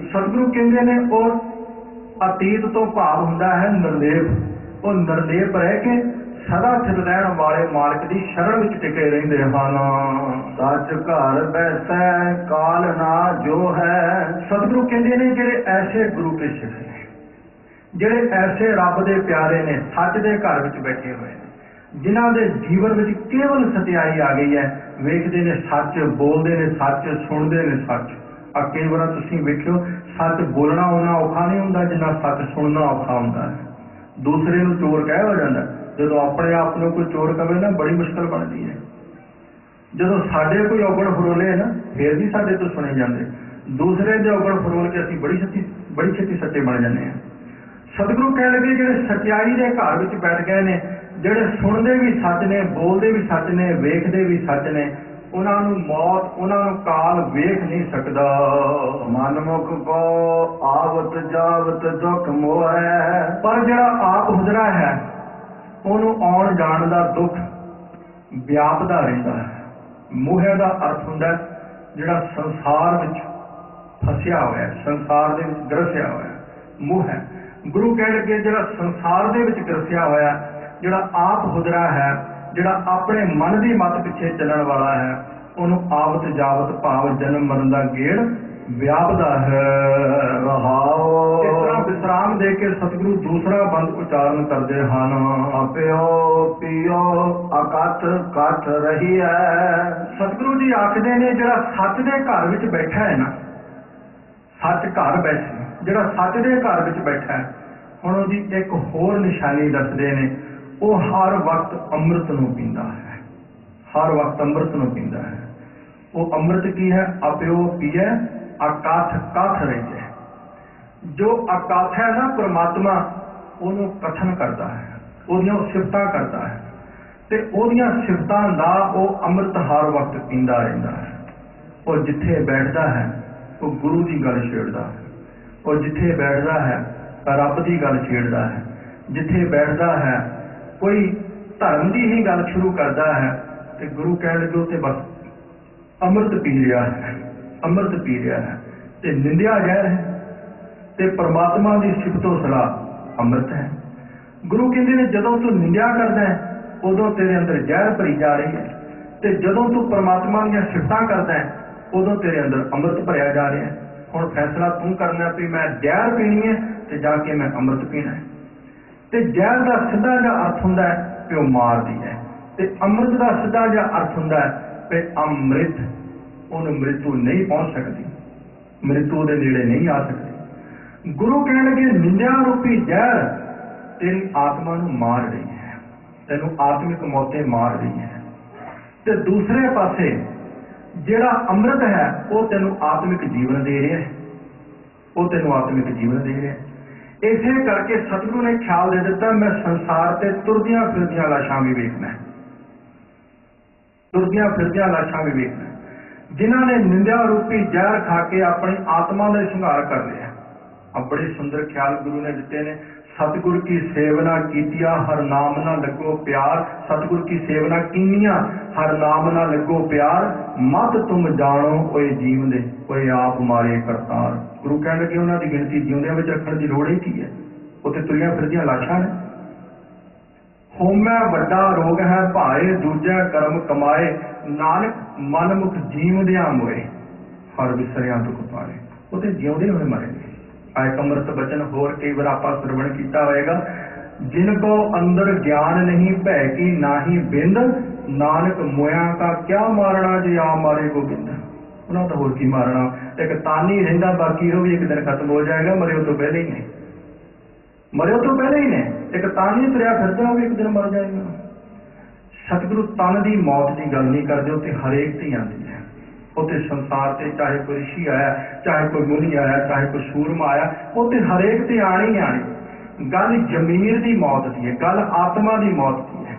सतगुरु कहते हैं और अतीत तो भाव हुंदा है निर्लेप। वो निर्लेप रह के सदा स्थित रहने वाले मालिक की शरण विच टिके रहिंदे हन। सच घर बैसै काल ना जो है। सतगुरु कहते हैं जिहड़े ऐसे गुरु के सिख ने, जिहड़े ऐसे रब दे प्यारे ने, सच दे घर विच बैठे हुए ने, जिन्हां दे जीवन विच केवल सच्चाई आ गई है, वेखदे ने सच, बोलदे ने सच, सुणदे ने सच। कई बार तुसीं वेखिओ सच बोलना उन्ना औखा नहीं हुंदा जिन्ना सच सुनना औखा हुंदा है। दूसरे ਨੂੰ चोर कह हो जाता। जो अपने आप को कोई चोर कहे ना बड़ी मुश्किल बनती है। जो साढ़े कोई औगण फरोले ना फिर भी साढ़े तो सुने जाते, दूसरे के औगण फरोल के असीं बड़ी छेती सच्चे बन जाते हैं। सतगुरु कह लगे जो सच्चाई के घर में बैठ गए ने, ਜਿਹੜੇ ਸੁਣਦੇ ਵੀ ਸੱਚ ਨੇ, ਬੋਲਦੇ ਵੀ ਸੱਚ ਨੇ, ਵੇਖਦੇ ਵੀ ਸੱਚ ਨੇ, ਉਹਨਾਂ ਨੂੰ ਮੌਤ, ਉਹਨਾਂ ਨੂੰ ਕਾਲ ਵੇਖ ਨਹੀਂ ਸਕਦਾ। ਮਨਮੁਖ ਕੋ ਆਵਤ ਜਾਵਤ ਦੁਖ ਮੋਹ ਹੈ, ਪਰ ਜਿਹੜਾ ਆਪ ਹੁਜਰਾ ਹੈ ਉਹਨੂੰ ਆਉਣ ਜਾਣ ਦਾ ਦੁੱਖ ਵਿਆਪਦਾ ਰਹਿੰਦਾ ਹੈ। ਮੋਹ ਦਾ ਅਰਥ ਹੁੰਦਾ ਜਿਹੜਾ ਸੰਸਾਰ ਵਿੱਚ ਫਸਿਆ ਹੋਇਆ, ਸੰਸਾਰ ਦੇ ਵਿੱਚ ਗਰਸਿਆ ਹੋਇਆ, ਮੋਹ ਹੈ। ਗੁਰੂ ਕਹਿ ਲੱਗੇ ਜਿਹੜਾ ਸੰਸਾਰ ਦੇ ਵਿੱਚ ਗਰਸਿਆ ਹੋਇਆ, ਜਿਹੜਾ ਆਪ ਹੁਜਰਾ ਹੈ, ਜਿਹੜਾ ਆਪਣੇ ਮਨ ਦੀ ਮੱਤ ਪਿੱਛੇ ਚੱਲਣ ਵਾਲਾ ਹੈ, ਉਹਨੂੰ ਆਵਤ ਜਾਵਤ ਭਾਵ ਜਨਮ ਮਰਨ ਦਾ ਗੇੜ ਵਿਆਪਦਾ ਹੈ। ਰਹਾਓ ਇਸ ਤਰ੍ਹਾਂ ਵਿਸਰਾਮ ਦੇ ਕੇ ਸਤਿਗੁਰੂ ਦੂਸਰਾ ਬੰਦ ਉਚਾਰਨ ਕਰਦੇ ਹਨ। ਪਿਓ ਪਿਓ ਅਕਥ ਕਥ ਰਹੀ ਹੈ। ਸਤਿਗੁਰੂ ਜੀ ਆਖਦੇ ਨੇ ਜਿਹੜਾ ਸੱਚ ਦੇ ਘਰ ਵਿੱਚ ਬੈਠਾ ਹੈ ਨਾ, ਸੱਚ ਘਰ ਬੈਠਾ, ਜਿਹੜਾ ਸੱਚ ਦੇ ਘਰ ਵਿੱਚ ਬੈਠਾ ਹੈ, ਹੁਣ ਉਹਦੀ ਇੱਕ ਹੋਰ ਨਿਸ਼ਾਨੀ ਦੱਸਦੇ ਨੇ, ਉਹ ਹਰ ਵਕਤ ਅੰਮ੍ਰਿਤ ਨੂੰ ਪੀਂਦਾ ਹੈ, ਹਰ ਵਕਤ ਅੰਮ੍ਰਿਤ ਨੂੰ ਪੀਂਦਾ ਹੈ। ਉਹ ਅੰਮ੍ਰਿਤ ਕੀ ਹੈ? ਅਪਿਓ ਪੀਏ ਅਕਥ ਕਥ ਰਹਿ। ਜੋ ਅਕਥ ਹੈ ਨਾ ਪ੍ਰਮਾਤਮਾ, ਉਹਨੂੰ ਕਥਨ ਕਰਦਾ ਹੈ, ਉਹਦੀਆਂ ਸਿਫਤਾਂ ਕਰਦਾ ਹੈ, ਤੇ ਉਹਦੀਆਂ ਸਿਫਤਾਂ ਦਾ ਉਹ ਅੰਮ੍ਰਿਤ ਹਰ ਵਕਤ ਪੀਂਦਾ ਰਹਿੰਦਾ ਹੈ। ਉਹ ਜਿੱਥੇ ਬੈਠਦਾ ਹੈ ਉਹ ਗੁਰੂ ਦੀ ਗੱਲ ਛੇੜਦਾ ਹੈ, ਉਹ ਜਿੱਥੇ ਬੈਠਦਾ ਹੈ ਰੱਬ ਦੀ ਗੱਲ ਛੇੜਦਾ ਹੈ, ਜਿੱਥੇ ਬੈਠਦਾ ਹੈ ਕੋਈ ਧਰਮ ਦੀ ਹੀ ਗੱਲ ਸ਼ੁਰੂ ਕਰਦਾ ਹੈ, ਤੇ ਗੁਰੂ ਕਹਿਣ ਲੱਗੇ ਉੱਥੇ ਬਸ ਅੰਮ੍ਰਿਤ ਪੀ ਰਿਹਾ ਹੈ, ਅੰਮ੍ਰਿਤ ਪੀ ਰਿਹਾ ਹੈ। ਤੇ ਨਿੰਦਿਆ ਜ਼ਹਿਰ ਹੈ, ਤੇ ਪਰਮਾਤਮਾ ਦੀ ਸਿਫਤੋ ਸਲਾਹ ਅੰਮ੍ਰਿਤ ਹੈ। ਗੁਰੂ ਕਹਿੰਦੇ ਨੇ ਜਦੋਂ ਤੂੰ ਨਿੰਦਿਆ ਕਰਦਾ ਹੈ ਉਦੋਂ ਤੇਰੇ ਅੰਦਰ ਜ਼ਹਿਰ ਭਰੀ ਜਾ ਰਹੀ ਹੈ, ਤੇ ਜਦੋਂ ਤੂੰ ਪਰਮਾਤਮਾ ਦੀਆਂ ਸਿਫਤਾਂ ਕਰਦਾ ਹੈ ਉਦੋਂ ਤੇਰੇ ਅੰਦਰ ਅੰਮ੍ਰਿਤ ਭਰਿਆ ਜਾ ਰਿਹਾ ਹੈ। ਹੁਣ ਫੈਸਲਾ ਤੂੰ ਕਰਨਾ ਵੀ ਮੈਂ ਜ਼ਹਿਰ ਪੀਣੀ ਹੈ ਤੇ ਜਾ ਕੇ ਮੈਂ ਅੰਮ੍ਰਿਤ ਪੀਣਾ ਹੈ। ਤੇ ਜ਼ਹਿਰ ਦਾ ਸਿੱਧਾ ਜਿਹਾ ਅਰਥ ਹੁੰਦਾ ਹੈ ਕਿ ਉਹ ਮਾਰਦੀ ਹੈ, ਤੇ ਅੰਮ੍ਰਿਤ ਦਾ ਸਿੱਧਾ ਜਿਹਾ ਅਰਥ ਹੁੰਦਾ ਹੈ ਕਿ ਅੰਮ੍ਰਿਤ ਉਹਨੂੰ ਮ੍ਰਿਤੂ ਨਹੀਂ ਪਹੁੰਚ ਸਕਦੀ, ਮ੍ਰਿਤੂ ਦੇ ਨੇੜੇ ਨਹੀਂ ਆ ਸਕਦੀ। ਗੁਰੂ ਕਹਿਣ ਲੱਗੇ ਨਿੰਦਿਆ ਰੂਪੀ ਜ਼ਹਿਰ ਤੇਰੀ ਆਤਮਾ ਨੂੰ ਮਾਰ ਰਹੀ ਹੈ, ਤੈਨੂੰ ਆਤਮਿਕ ਮੌਤੇ ਮਾਰ ਰਹੀ ਹੈ। ਤੇ ਦੂਸਰੇ ਪਾਸੇ ਜਿਹੜਾ ਅੰਮ੍ਰਿਤ ਹੈ ਉਹ ਤੈਨੂੰ ਆਤਮਿਕ ਜੀਵਨ ਦੇ ਰਿਹਾ ਹੈ, ਉਹ ਤੈਨੂੰ ਆਤਮਿਕ ਜੀਵਨ ਦੇ ਰਿਹਾ ਹੈ। ਇਸੇ ਕਰਕੇ ਸਤਿਗੁਰੂ ਨੇ ਖਿਆਲ ਦੇ ਦਿੱਤਾ ਮੈਂ ਸੰਸਾਰ ਤੇ ਤੁਰਦੀਆਂ ਫਿਰਦੀਆਂ ਲਾਸ਼ਾਂ ਵੀ ਵੇਖਣਾ, ਤੁਰਦੀਆਂ ਫਿਰਦੀਆਂ ਲਾਸ਼ਾਂ ਵੀ ਵੇਖਣਾ, ਜਿਨ੍ਹਾਂ ਨੇ ਨਿੰਦਿਆ ਰੂਪੀ ਜ਼ਹਿਰ ਖਾ ਕੇ ਆਪਣੀ ਆਤਮਾ ਦਾ ਸ਼ਿੰਗਾਰ ਕਰ ਲਿਆ। ਆ ਬੜੇ ਸੁੰਦਰ ਖਿਆਲ ਗੁਰੂ ਨੇ ਦਿੱਤੇ ਨੇ। ਸਤਿਗੁਰ ਕੀ ਸੇਵਨਾ ਕੀਤੀਆਂ ਹਰ ਨਾਮ ਨਾ ਲੱਗੋ ਪਿਆਰ, ਸਤਿਗੁਰ ਕੀ ਸੇਵਨਾ ਕੀਨੀਆਂ ਹਰ ਨਾਮ ਨਾ ਲੱਗੋ ਪਿਆਰ, ਮਤ ਤੁਮ ਜਾਣੋ ਓਏ ਜੀਵ ਦੇ ਓਏ ਆਪ ਮਾਰੇ ਕਰਤਾਰ। ਗੁਰੂ ਕਹਿਣ ਲੱਗੇ ਉਹਨਾਂ ਦੀ ਗਿਣਤੀ ਜਿਉਂਦਿਆਂ ਵਿੱਚ ਰੱਖਣ ਦੀ ਲੋੜ ਹੀ ਕੀ ਹੈ, ਉੱਥੇ ਤੁਰੀਆਂ ਫਿਰਦੀਆਂ ਲਾਸ਼ਾਂ ਨੇ। ਹੋਮੈ ਵੱਡਾ ਰੋਗ ਹੈ ਭਾਏ ਦੂਜਾ ਕਰਮ ਕਮਾਏ, ਨਾਨਕ ਮਨਮੁਖ ਜੀਵਦਿਆਂ ਮੋਏ ਹਰ ਵਿਸਰਿਆਂ ਦੁਖ ਪਾਏ। ਉੱਥੇ ਜਿਉਂਦੇ ਹੋਏ ਮਰੇ ਨੇ। ਇੱਕ ਅੰਮ੍ਰਿਤ ਬਚਨ ਹੋਰ ਕਈ ਵਾਰ ਆਪਾਂ ਸਰਵਣ ਕੀਤਾ ਹੋਏਗਾ, ਜਿਨ ਕੋ ਅੰਦਰ ਗਿਆਨ ਨਹੀਂ ਭੈ ਕੀ ਨਾਹੀ ਬਿੰਦ, ਨਾਨਕ ਮੋਇਆ ਕਾ ਕਿਆ ਮਾਰਨਾ ਜੇ ਆ ਮਾਰੇ ਗੋਬਿੰਦ। ਉਹਨਾਂ ਤਾਂ ਹੋਰ ਕੀ ਮਾਰਨਾ, ਇੱਕ ਤਾਨੀ ਰਹਿੰਦਾ ਬਾਕੀ ਉਹ ਵੀ ਇੱਕ ਦਿਨ ਖਤਮ ਹੋ ਜਾਏਗਾ, ਮਰੇ ਉਹ ਤੋਂ ਪਹਿਲੇ ਹੀ ਨੇ, ਮਰੇ ਉਹ ਤੋਂ ਪਹਿਲੇ ਹੀ ਨੇ। ਇੱਕ ਤਾਨੀ ਤੁਰਿਆ ਫਿਰਦਾ ਉਹ ਵੀ ਇੱਕ ਦਿਨ ਮਰ ਜਾਏਗਾ। ਸਤਿਗੁਰੂ ਤਨ ਦੀ ਮੌਤ ਦੀ ਗੱਲ ਨਹੀਂ ਕਰਦੇ, ਉੱਥੇ ਹਰੇਕ ਦੀ ਆਉਂਦੀ ਹੈ। ਉੱਥੇ ਸੰਸਾਰ ਤੇ ਚਾਹੇ ਕੋਈ ਰਿਸ਼ੀ ਆਇਆ, ਚਾਹੇ ਕੋਈ ਮੁਨੀ ਆਇਆ, ਚਾਹੇ ਕੋਈ ਸੂਰਮਾ ਆਇਆ, ਉੱਥੇ ਹਰੇਕ ਤੇ ਆਣੀ ਆਣੀ। ਗੱਲ ਜ਼ਮੀਰ ਦੀ ਮੌਤ ਦੀ ਹੈ, ਗੱਲ ਆਤਮਾ ਦੀ ਮੌਤ ਦੀ ਹੈ।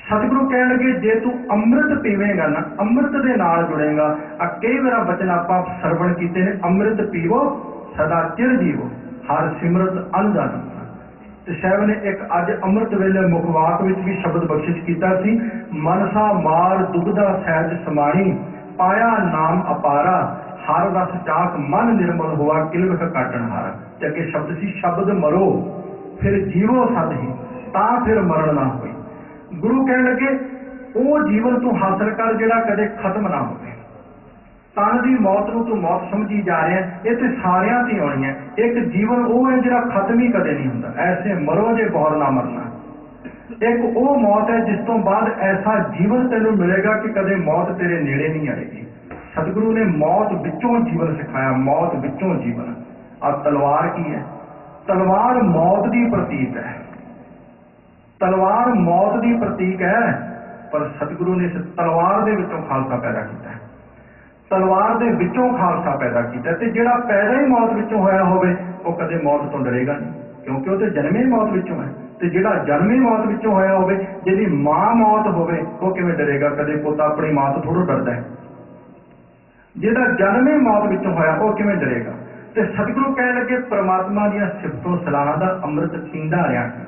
ਸਤਿਗੁਰੂ ਕਹਿਣ ਲੱਗੇ ਜੇ ਤੂੰ ਅੰਮ੍ਰਿਤ ਪੀਵੇਂਗਾ ਨਾ, ਅੰਮ੍ਰਿਤ ਦੇ ਨਾਲ ਜੁੜੇਗਾ। ਆ ਕਈ ਵਾਰ ਬਚਨ ਆਪਾਂ ਸਰਵਣ ਕੀਤੇ ਨੇ, ਅੰਮ੍ਰਿਤ ਪੀਵੋ ਸਦਾ ਚਿਰ ਜੀਵੋ ਹਰ ਸਿਮਰਤ ਅਨੰਦ। ਤੇ ਸਾਹਿਬ ਨੇ ਇੱਕ ਅੱਜ ਅੰਮ੍ਰਿਤ ਵੇਲੇ ਮੁਖਵਾਕ ਵਿੱਚ ਵੀ ਸ਼ਬਦ ਬਖਸ਼ਿਸ਼ ਕੀਤਾ ਸੀ, ਮਨਸਾ ਮਾਰ ਦੁਬਦਾ ਸਹਿਜ ਸਮਾਣੀ, ਪਾਇਆ ਨਾਮ ਅਪਾਰਾ ਹਰ ਰਸ ਚਾਖ ਮਨ ਨਿਰਮਲ ਹੋਆ ਕਿਲਵਟ ਕਾਟਣ ਹਾਰਾ। ਤੇ ਅੱਗੇ ਸ਼ਬਦ ਸੀ ਸ਼ਬਦ ਮਰੋ ਫਿਰ ਜੀਵੋ ਸਦ ਹੀ ਤਾਂ ਫਿਰ ਮਰਨ ਨਾ ਹੋਈ। ਗੁਰੂ ਕਹਿਣ ਲੱਗੇ ਉਹ ਜੀਵਨ ਤੂੰ ਹਾਸਲ ਕਰ ਜਿਹੜਾ ਕਦੇ ਖਤਮ ਨਾ ਹੋਵੇ। ਤਨ ਦੀ ਮੌਤ ਨੂੰ ਤੂੰ ਮੌਤ ਸਮਝੀ ਜਾ ਰਿਹਾ, ਇਹ ਤੇ ਸਾਰਿਆਂ ਤੇ ਆਉਣੀ ਹੈ। ਇੱਕ ਜੀਵਨ ਉਹ ਹੈ ਜਿਹੜਾ ਖਤਮ ਹੀ ਕਦੇ ਨਹੀਂ ਹੁੰਦਾ, ਐਸੇ ਮਰੋ ਜੇ ਬਹੁਰ ਨਾ ਮਰਨਾ। ਇੱਕ ਉਹ ਮੌਤ ਹੈ ਜਿਸ ਤੋਂ ਬਾਅਦ ਐਸਾ ਜੀਵਨ ਤੈਨੂੰ ਮਿਲੇਗਾ ਕਿ ਕਦੇ ਮੌਤ ਤੇਰੇ ਨੇੜੇ ਨਹੀਂ ਆਏਗੀ। ਸਤਿਗੁਰੂ ਨੇ ਮੌਤ ਵਿੱਚੋਂ ਜੀਵਨ ਸਿਖਾਇਆ, ਮੌਤ ਵਿੱਚੋਂ ਜੀਵਨ। ਆ ਤਲਵਾਰ ਕੀ ਹੈ? ਤਲਵਾਰ ਮੌਤ ਦੀ ਪ੍ਰਤੀਕ ਹੈ। तलवार मौत की प्रतीक है, पर सतगुरु ने इस तलवार के विचों खालसा पैदा किया, तलवार के विचों खालसा पैदा किया। ते जिहड़ा पैदा ही मौत विचों होया होवे वो कदे मौत तो डरेगा नहीं, क्योंकि वो तो जन्मे ही मौत विचों है। ते जिहड़ा जन्म ही मौत विचों होया होवे, जिहदी मां मौत होवे वो किवें डरेगा? कदे पुੱਤ अपनी मां तो थोड़ा डरदा है। जिहदा जन्म ही मौत विचों होया वो किवें डरेगा? ते सतगुरु कहण लगे परमात्मा दी सिफतों सलाहां दा अमृत पींदा रहा कर,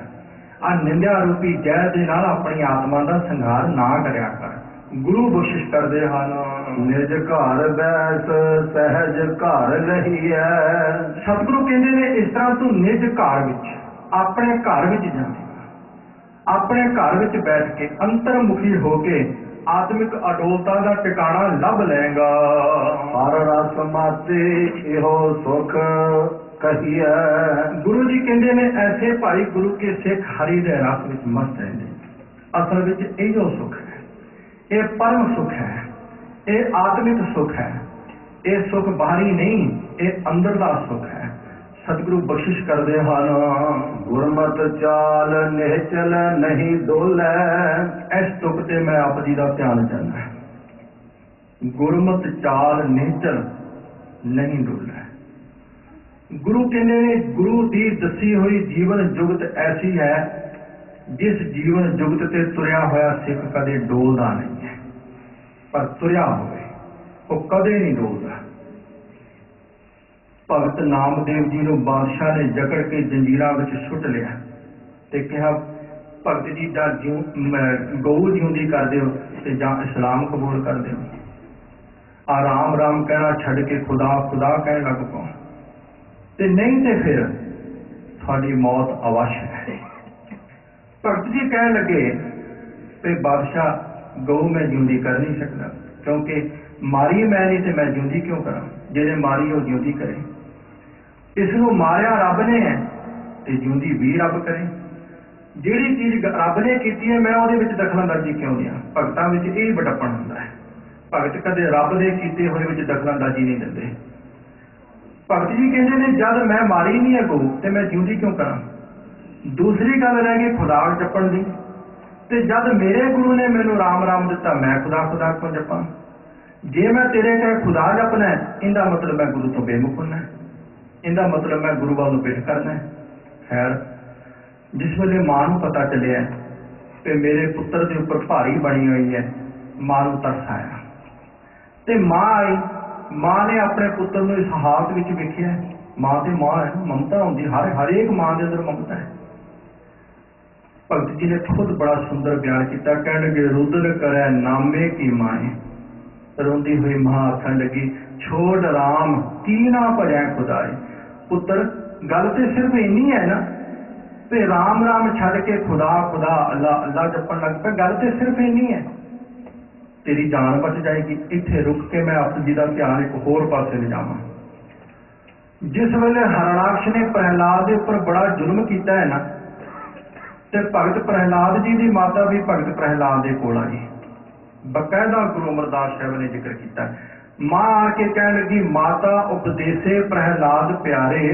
आ निंदिया रूपी जहर दे नाल अपनी आत्मा दा संघार ना करया कर। गुरु बख्शिश करदे हन, निज घर बैस सहज घर लहीਐ। सतगुरु कहंदे ने इस तरह तू निज घर विच अपने घर विच जावेगा, अपने घर विच बैठ के अंतर्मुखी हो के आत्मिक अडोलता का ठिकाना लभ लेगा। हर रस माते इहो सुख कहिए। गुरु जी कहते ने ऐसे भाई गुरु के सिख हरि दे रस विच मस्त रहंदे। असल विच इहो सुख है, ये परम सुख है, ये आत्मिक सुख है, ये सुख बाहरी नहीं, ये अंदर का सुख है। सतगुरु बख्शिश करदे हन, गुरमत चाल निहचल नहीं डोलै। इस तुक ते मैं आप जी का ध्यान चाहना। गुरमत चाल निहचल नहीं डोलै। गुरु कहने ने गुरु की दसी हुई जीवन जुगत ऐसी है जिस जीवन जुगत ते तुरया होया सिख कदे डोलदा नहीं है, पर तुरया होवे वो कदे नहीं डोलदा। भगत नामदेव जी नूं बादशाह ने जकड़ के जंजीरां विच सुट लिया ते कहा भगत जी दा गऊ जिउंदी कर दिओ ते जां इस्लाम कबूल कर दिओ। आ राम राम कहना छड्ड के खुदा खुदा कहण लग पओ, ते नहीं ते फिर तुहाडी मौत अवश्य है। भगत जी कहण लगे ते बादशाह गऊ मैं जिउंदी कर नहीं सकदा, क्योंकि मारी मैं नहीं ते मैं जिउंदी क्यों करा? जिहने मारी वो जिउंदी करे। इसनूं मारिया रब ने है ते जिउंदी भी रब करे। जिहड़ी चीज रब ने कीती है मैं ਉਹਦੇ ਵਿੱਚ दखलअंदाजी क्यों दियां? भगतां ਵਿੱਚ ਇਹ ਵਡੱਪਣ ਹੁੰਦਾ है। भगत कदे रब ਦੇ ਕੀਤੇ ਹੋਏ ਵਿੱਚ दखलअंदाजी नहीं ਦਿੰਦੇ। भगत जी कहते ने जद मैं मारी नहीं है गऊ ते मैं जिउंदी क्यों करा? दूसरी गल रह गई खुदा जपण दी, ते जद मेरे गुरु ने मैनू राम राम दिता मैं खुदा खुदा क्यों जपां? जे मैं तेरे कहे खुदा जपना है इंदा मतलब मैं गुरु तो बेमुख होना है, इंदा मतलब मैं गुरु वाल पिठ करना है। खैर जिस वेले मां नूं पता चलिया कि मेरे पुत्र के उपर भारी बनी हुई है, मां नूं तरस आया ते मां आई। मां ने अपने पुत्र नूं इस हालत विच वेखिया। मां ते मां है, ममता होंदी हर एक मां के अंदर ममता है। भगत जी ने खुद बड़ा सुंदर बयान किया, कहण लगे रुदन करे नामे की माए। रोंदी हुई मां आखण लगी छोड़ राम की ना भजै खुदाए। पुत्र गल तो सिर्फ इन्नी है ना ते राम राम छड़ के खुदा खुदा अल्लाह अल्लाह जपन लग पे, गल तो सिर्फ इन्नी है, तेरी जान बच जाएगी। इत्थे रुक के मैं आप जी का ध्यान एक होर पासे ले जावां। जिस वेले हरणाक्ष ने प्रहलाद के उपर बड़ा जुल्म किया है ना, ते भगत प्रहलाद जी की माता भी भगत प्रहलाद के कोल आई। बकायदा गुरु अमरदास साहब ने जिक्र किया। मां आके कह लगी माता उपदेसे प्रहलाद प्यारे,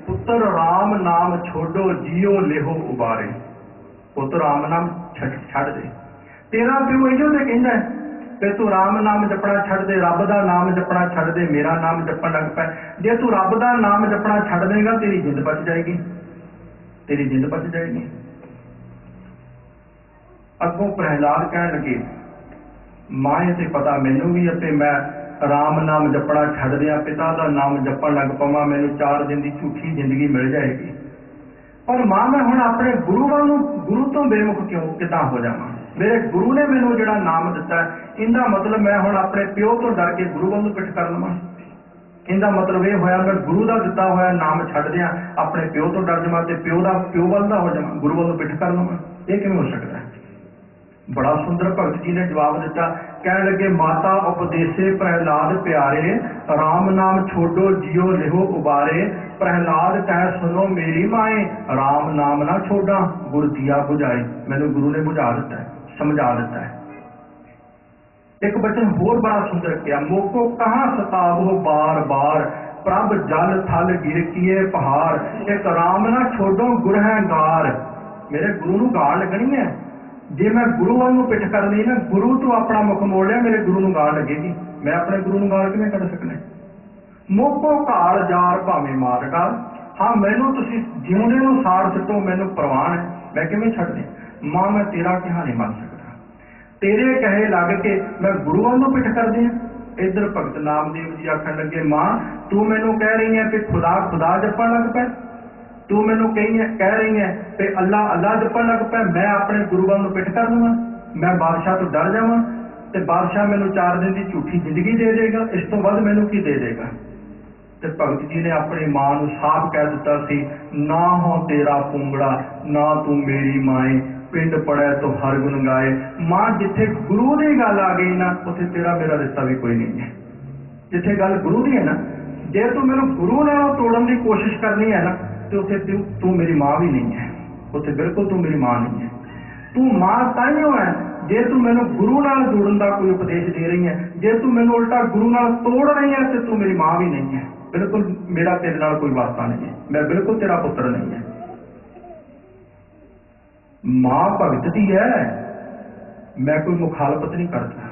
पुत्र राम नाम छोड़ो जियो लेहो उबारे। पुत्र राम नाम छड़ दे, तेरा प्यो इहो ते कहंदा है कि तू राम नाम जपना छड़ दे, रब दा नाम जपना छड़ दे, मेरा नाम जपन लग पै। जे तू रब दा नाम जपना छड़ देगा तेरी जिंद बच जाएगी, तेरी जिंद बच जाएगी। अगों प्रहलाद कह लगे मां ते पता मैनू भी है, मैं राम नाम जपना छड़ दिया, पिता का नाम जपन लग पवां, मैनू 4 दिन की झूठी जिंदगी मिल जाएगी। पर मां मैं हुण अपने गुरु वालों गुरु तो बेमुख क्यों किदां हो जावां? मेरे गुरु ने मैनू जिहड़ा नाम दिता है इंदा मतलब मैं हुण अपने प्यो तो डर के गुरु वालों पिठ कर लवां। इंदा मतलब ये होया मैं गुरु का दिता होया नाम छड़ दियां, अपने प्यो तो डर जावां ते प्यो वाल दा हो जावां, गुरु वालों पिठ कर लवां। ये किवें हो सकदा है? बड़ा सुंदर भगत जी ने जवाब दिता। कह लगे माता उपदेसे प्रहलाद प्यारे, राम नाम छोड़ो जियो लेहो उबारे। प्रहलाद कह सुनो मेरी माए, राम नाम ना छोड़ा गुर दिया बुझाए। मैनू गुरु ने बुझा दिता है, समझा दिता है। एक वचन होर बड़ा सुंदर किया, मोको कहाँ सतावो बार बार, प्रभ जल थल गिर किए पहाड़। एक राम ना छोड़ो गुर है गार, मेरे गुरु नूं गाल लगनी है। जे मैं गुरु वाल नूं पिठ कर ली ना, गुरु तो अपना मुख मोड़ लिया, मेरे गुरु नूं गाल लगेगी। मैं अपने गुरु नूं गाल किवें कढ सकना? मोको घाल जार भावें मार डाल। हाँ, मैनू तुसीं जिउंदे नूं साड़ सिੱਟੋ, मैनू प्रवान है, मैं किवें छड्ड दियां? मां मैं तेरा कहा नहीं मन सकदा, तेरे कहे लग के मैं गुरु वाल नूं पिठ कर दियां। इधर भगत नामदेव जी आखण लगे, मां तू मैनू कह रही है कि खुदा खुदा जपण लग पै, तू मैनू कह रही है कि अल्लाह अल्लाह जपण लग पै, मैं अपने गुरु वाल नूं पिठ कर दूंगा, मैं बादशाह तो डर जावां ते बादशाह मैनू 4 दिन की झूठी जिंदगी दे देगा, इस तो वध मैनू की दे देगा? ते भगत जी ने अपनी मां नूं साफ कह दिता सी, ना हो तेरा पुंगड़ा ना तू मेरी माए, पिंड पड़े तो हर गुण गाए। मां जिथे गुरु की गल आ गई ना, उथे तेरा मेरा रिश्ता भी कोई नहीं है। जिथे गल गुरु की है ना, जे तू मैनू गुरु नाल तोड़न की कोशिश करनी है ना, तो उथे तू मेरी मां भी नहीं है, उथे बिल्कुल तू मेरी मां नहीं है। तू मां ताइयों है जे तू मैनू गुरु नाल जोड़न का कोई उपदेश दे रही है, जे तू मैनू उल्टा गुरु नाल तोड़ रही है तो तू मेरी मां भी नहीं है। बिल्कुल मेरा तेरे नाल कोई वास्ता नहीं है, मैं बिल्कुल तेरा पुत्र नहीं है। मां भगत दी है, मैं कोई मुखालफत नहीं करता,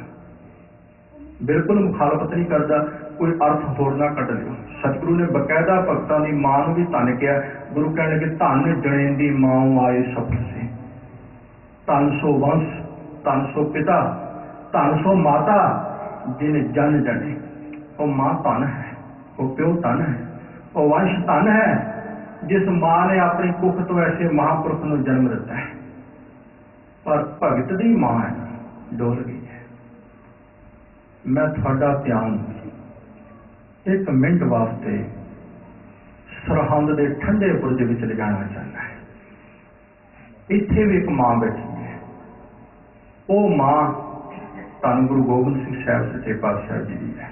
बिल्कुल मुखालफत नहीं करता। कोई अर्थ होर ना कट लियो। सतगुरु ने बकायदा भगतां दी मां नूं भी धन किया। गुरु कहण लगे, धन जणेंदी मां आए सफल से, धन सो वंश धन सो पिता धन सो माता, जिन जन जने। वो मां धन है, वो प्यो धन है, वो वंश धन है, जिस मां ने अपनी कुख तो ऐसे महापुरुष नूं जन्म दिता है। पर भगत दी मां है डोल गई है। मैं थोड़ा ध्यान एक मिनट वास्ते सरहंद के ठंडे बुरज विच ले जाना चाहता है। इत्थे भी एक मां बैठी है। वो मां धन गुरु गोबिंद सिंह साहब सच्चे पातशाह जी की है।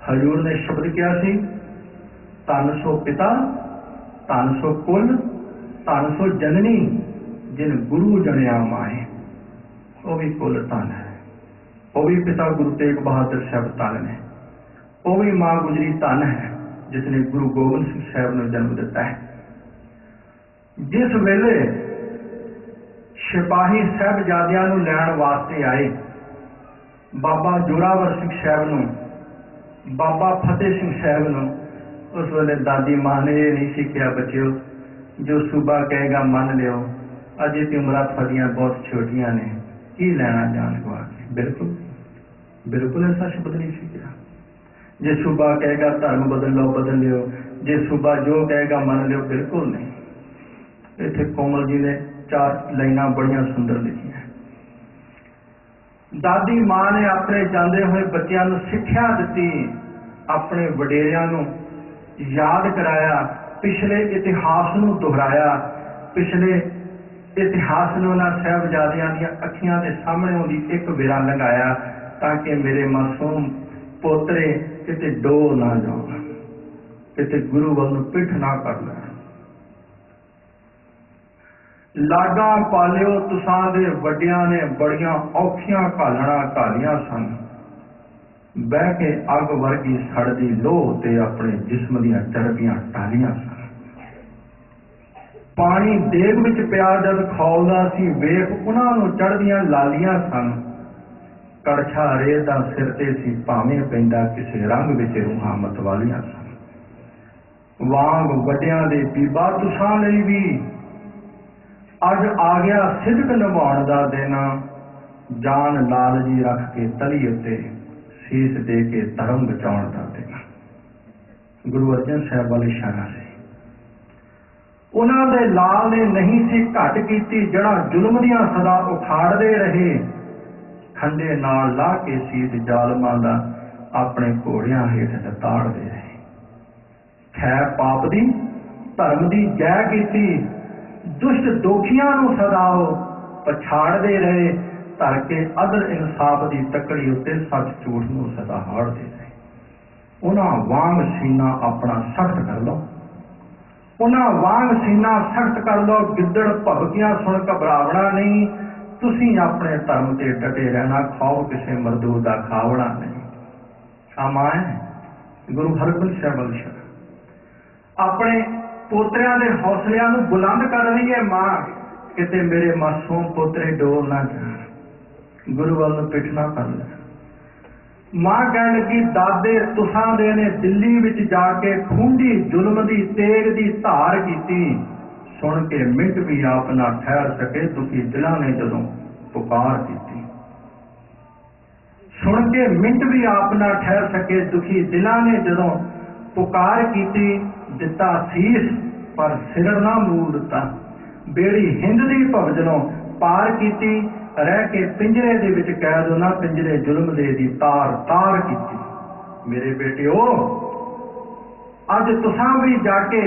हजूर ने शब्द किया सी, धन सो पिता धन सो कुल धन सो जननी, जिन गुरु जनिया माए। वो भी कुल धन है, वो भी पिता गुरु तेग बहादुर साहब धन ने, वो भी मां गुजरी धन है, जिसने गुरु गोबिंद सिंह साहब ने जन्म दिता है। जिस वेले सिपाही साहबजादियां नूं लैण वास्ते आए, बाबा जोरावर सिंह साहब नूं, बाबा फतेह सिंह साहब नूं, उस वेले दादी मां ने यह नहीं सीखिया, बच्चों जो सूबा कहेगा मन लियो, अजे तो उम्रां थोड़ियां बहुत छोटियां ने, की लैना जान गवा के। बिल्कुल बिल्कुल ऐसा शब्द नहीं सीखिया। जे सूबा कहेगा धर्म बदल लो बदल लियो, जे सूबा जो कहेगा मन लियो, बिल्कुल नहीं। इत्थे कोमल जी ने 4 लाइनां बड़ियां सुंदर लिखियां। दादी मां ने अपने जांदे हुए बच्चों नूं सिक्ख्या दित्ती, अपने वडेरियां नूं याद कराया, पिछले इतिहास नूं दोहराया, पिछले इतिहास नूं उन्हां साहिबजादियां दीआं अखियां दे सामने उहदी एक वेरा लंघाया, ताकि मेरे मासूम पोतरे किते डो ना जाओ, किते गुरु वाल नूं पिठ ना कर लैण। लाडा पालियो तुसां दे वड्डियां ने बड़ियां औखियां घालणा घालियां सन, बह के अग वर्गी सड़दी लोह ते अपने जिस्म दीआं चरबियां टालियां सन। पानी देग विच पिया जद खौलदा सी, वेख उन्हां नूं चढ़दियां लालियां सन। कड़छा रेत दा सिर ते सी, भावें पैंदा किसे रंग विच रूहां मतवालियां सन। वांग वड्डियां दे बीबा तुसां लई भी अज आ गया सिदक निभाउण दा दिन, जान लाल जी रख के तली उत्ते शीस दे के धर्म बचाउण दा दिन। गुरु अर्जन साहब वाले इशारा से उन्हां दे लाल ने नहीं सी घट कीती, जड़ा जुल्म दियां सदा उखाड़दे रहे। खंडे नाल ला के सीत जालमां दा अपने घोड़ियां हेठ ताड़दे रहे। खै पाप दी धर्म दी जय कीती, दुष्ट दोखियां नूं सदा पछाड़दे रहे। धर के अदल इंसाफ दी तकड़ी उत्ते सच झूठ नूं सदा हाड़दे रहे। उन्हां वांग सीना अपना सख्त कर लो, उन्हां वांग सीना सख्त कर लो। गिद्दड़ भभकियां सुन घबरावना नहीं, तुसीं अपने धर्म ते डटे रहना, खाओ किसे मरदूद दा खावड़ा नहीं। आमाए गुरु हरगोबिंद साहब अपने ਪੋਤਰਿਆਂ ਦੇ ਹੌਸਲਿਆਂ ਨੂੰ ਬੁਲੰਦ ਕਰ ਰਹੀ ਹੈ ਮਾਂ, ਕਿਤੇ ਮੇਰੇ ਮਾਸੂਮ ਪੋਤਰੇ ਡੋਲ ਨਾ ਜਾਣ, ਗੁਰੂ ਵੱਲ ਨੂੰ ਪਿੱਠ ਨਾ ਕਰ ਲੈ। ਮਾਂ ਕਹਿਣ ਲੱਗੀ, ਦਾਦੇ ਤੁਸਾਂ ਦੇ ਨੇ ਦਿੱਲੀ ਵਿੱਚ ਜਾ ਕੇ ਖੂੰਡੀ ਜ਼ੁਲਮ ਦੀ ਤੇਗ ਦੀ ਧਾਰ ਕੀਤੀ। ਸੁਣ ਕੇ ਮਿੰਟ ਵੀ ਆਪ ਨਾ ਠਹਿਰ ਸਕੇ ਦੁਖੀ ਦਿਲਾਂ ਨੇ ਜਦੋਂ ਪੁਕਾਰ ਕੀਤੀ। ਸੁਣ ਕੇ ਮਿੰਟ ਵੀ ਆਪ ਨਾ ਠਹਿਰ ਸਕੇ ਦੁਖੀ ਦਿਲਾਂ ਨੇ ਜਦੋਂ ਪੁਕਾਰ ਕੀਤੀ। ਦਿੱਤਾ ਸੀਸ ਪਰ ਸਿਰ ਨਾ ਮੂਲ ਦਿੱਤਾ, ਬੇੜੀ ਹਿੰਦ ਦੀ ਭਵਜਲੋਂ ਪਾਰ ਕੀਤੀ। ਰਹਿ ਕੇ ਪਿੰਜਰੇ ਦੇ ਵਿੱਚ ਕੈਦ ਉਹਨਾਂ ਪਿੰਜਰੇ ਜ਼ੁਲਮ ਦੇ ਦੀ ਤਾਰ ਤਾਰ ਕੀਤੀ। ਮੇਰੇ ਬੇਟਿਓ, ਅੱਜ ਤੁਸਾਂ ਵੀ ਜਾ ਕੇ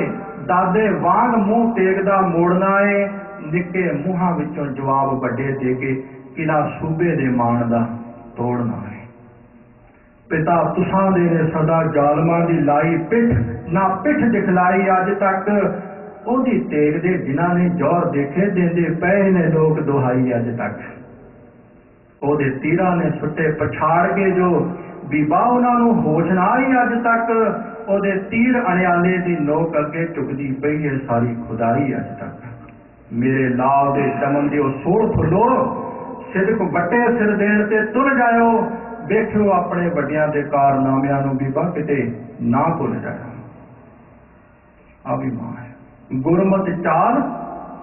ਦਾਦੇ ਵਾਂਗ ਮੂੰਹ ਟੇਕਦਾ ਮੋੜਨਾ ਏ। ਨਿੱਕੇ ਮੂੰਹਾਂ ਵਿੱਚੋਂ ਜਵਾਬ ਵੱਡੇ ਦੇ ਕੇ ਕਿਲਾ ਸੂਬੇ ਦੇ ਮਾਣ ਦਾ ਤੋੜਨਾ ਏ। ਪਿਤਾ ਤੁਸਾਂ ਦੇ ਨੇ ਸਦਾ ਜ਼ਾਲਮਾਂ ਦੀ ਲਾਈ ਪਿੱਠ, ਨਾ ਪਿੱਠ ਦਿਖਲਾਈ ਅੱਜ ਤੱਕ। ਉਹਦੀ ਤੇਗ ਦੇ ਜਿਨ੍ਹਾਂ ਨੇ ਜ਼ੋਰ ਦੇਖੇ ਦਿੰਦੇ ਪਏ ਨੇ ਲੋਕ ਦੁਹਾਈ ਅੱਜ ਤੱਕ। ਉਹਦੇ ਤੀਰਾਂ ਨੇ ਸੁੱਟੇ ਪਛਾੜ ਕੇ ਜੋ ਬੀਬਾ ਉਹਨਾਂ ਨੂੰ ਹੋਸ਼ ਨਾ ਆਈ ਅੱਜ ਤੱਕ। ਉਹਦੇ ਤੀਰ ਅਣਿਆਲੇ ਦੀ ਨੋਕ ਅੱਗੇ ਝੁਕਦੀ ਪਈ ਹੈ ਸਾਰੀ ਖੁਦਾਈ ਅੱਜ ਤੱਕ। ਮੇਰੇ ਲਾਲ ਦੇ ਚਮਨ ਦੀ ਉਹ ਸੋੜ ਫੁੱਲੋ, ਸਿਦਕ ਵੱਟੇ ਸਿਰ ਦੇਣ ਤੇ ਤੁਰ ਜਾਇਓ। ਵੇਖਿਓ ਆਪਣੇ ਵੱਡਿਆਂ ਦੇ ਕਾਰਨਾਮਿਆਂ ਨੂੰ ਬੀਬਾ ਕਿਤੇ ਨਾ ਭੁੱਲ ਜਾਇਓ। ਆ ਵੀ ਮਾਂ ਹੈ। ਗੁਰਮਤਿ ਚਾਲ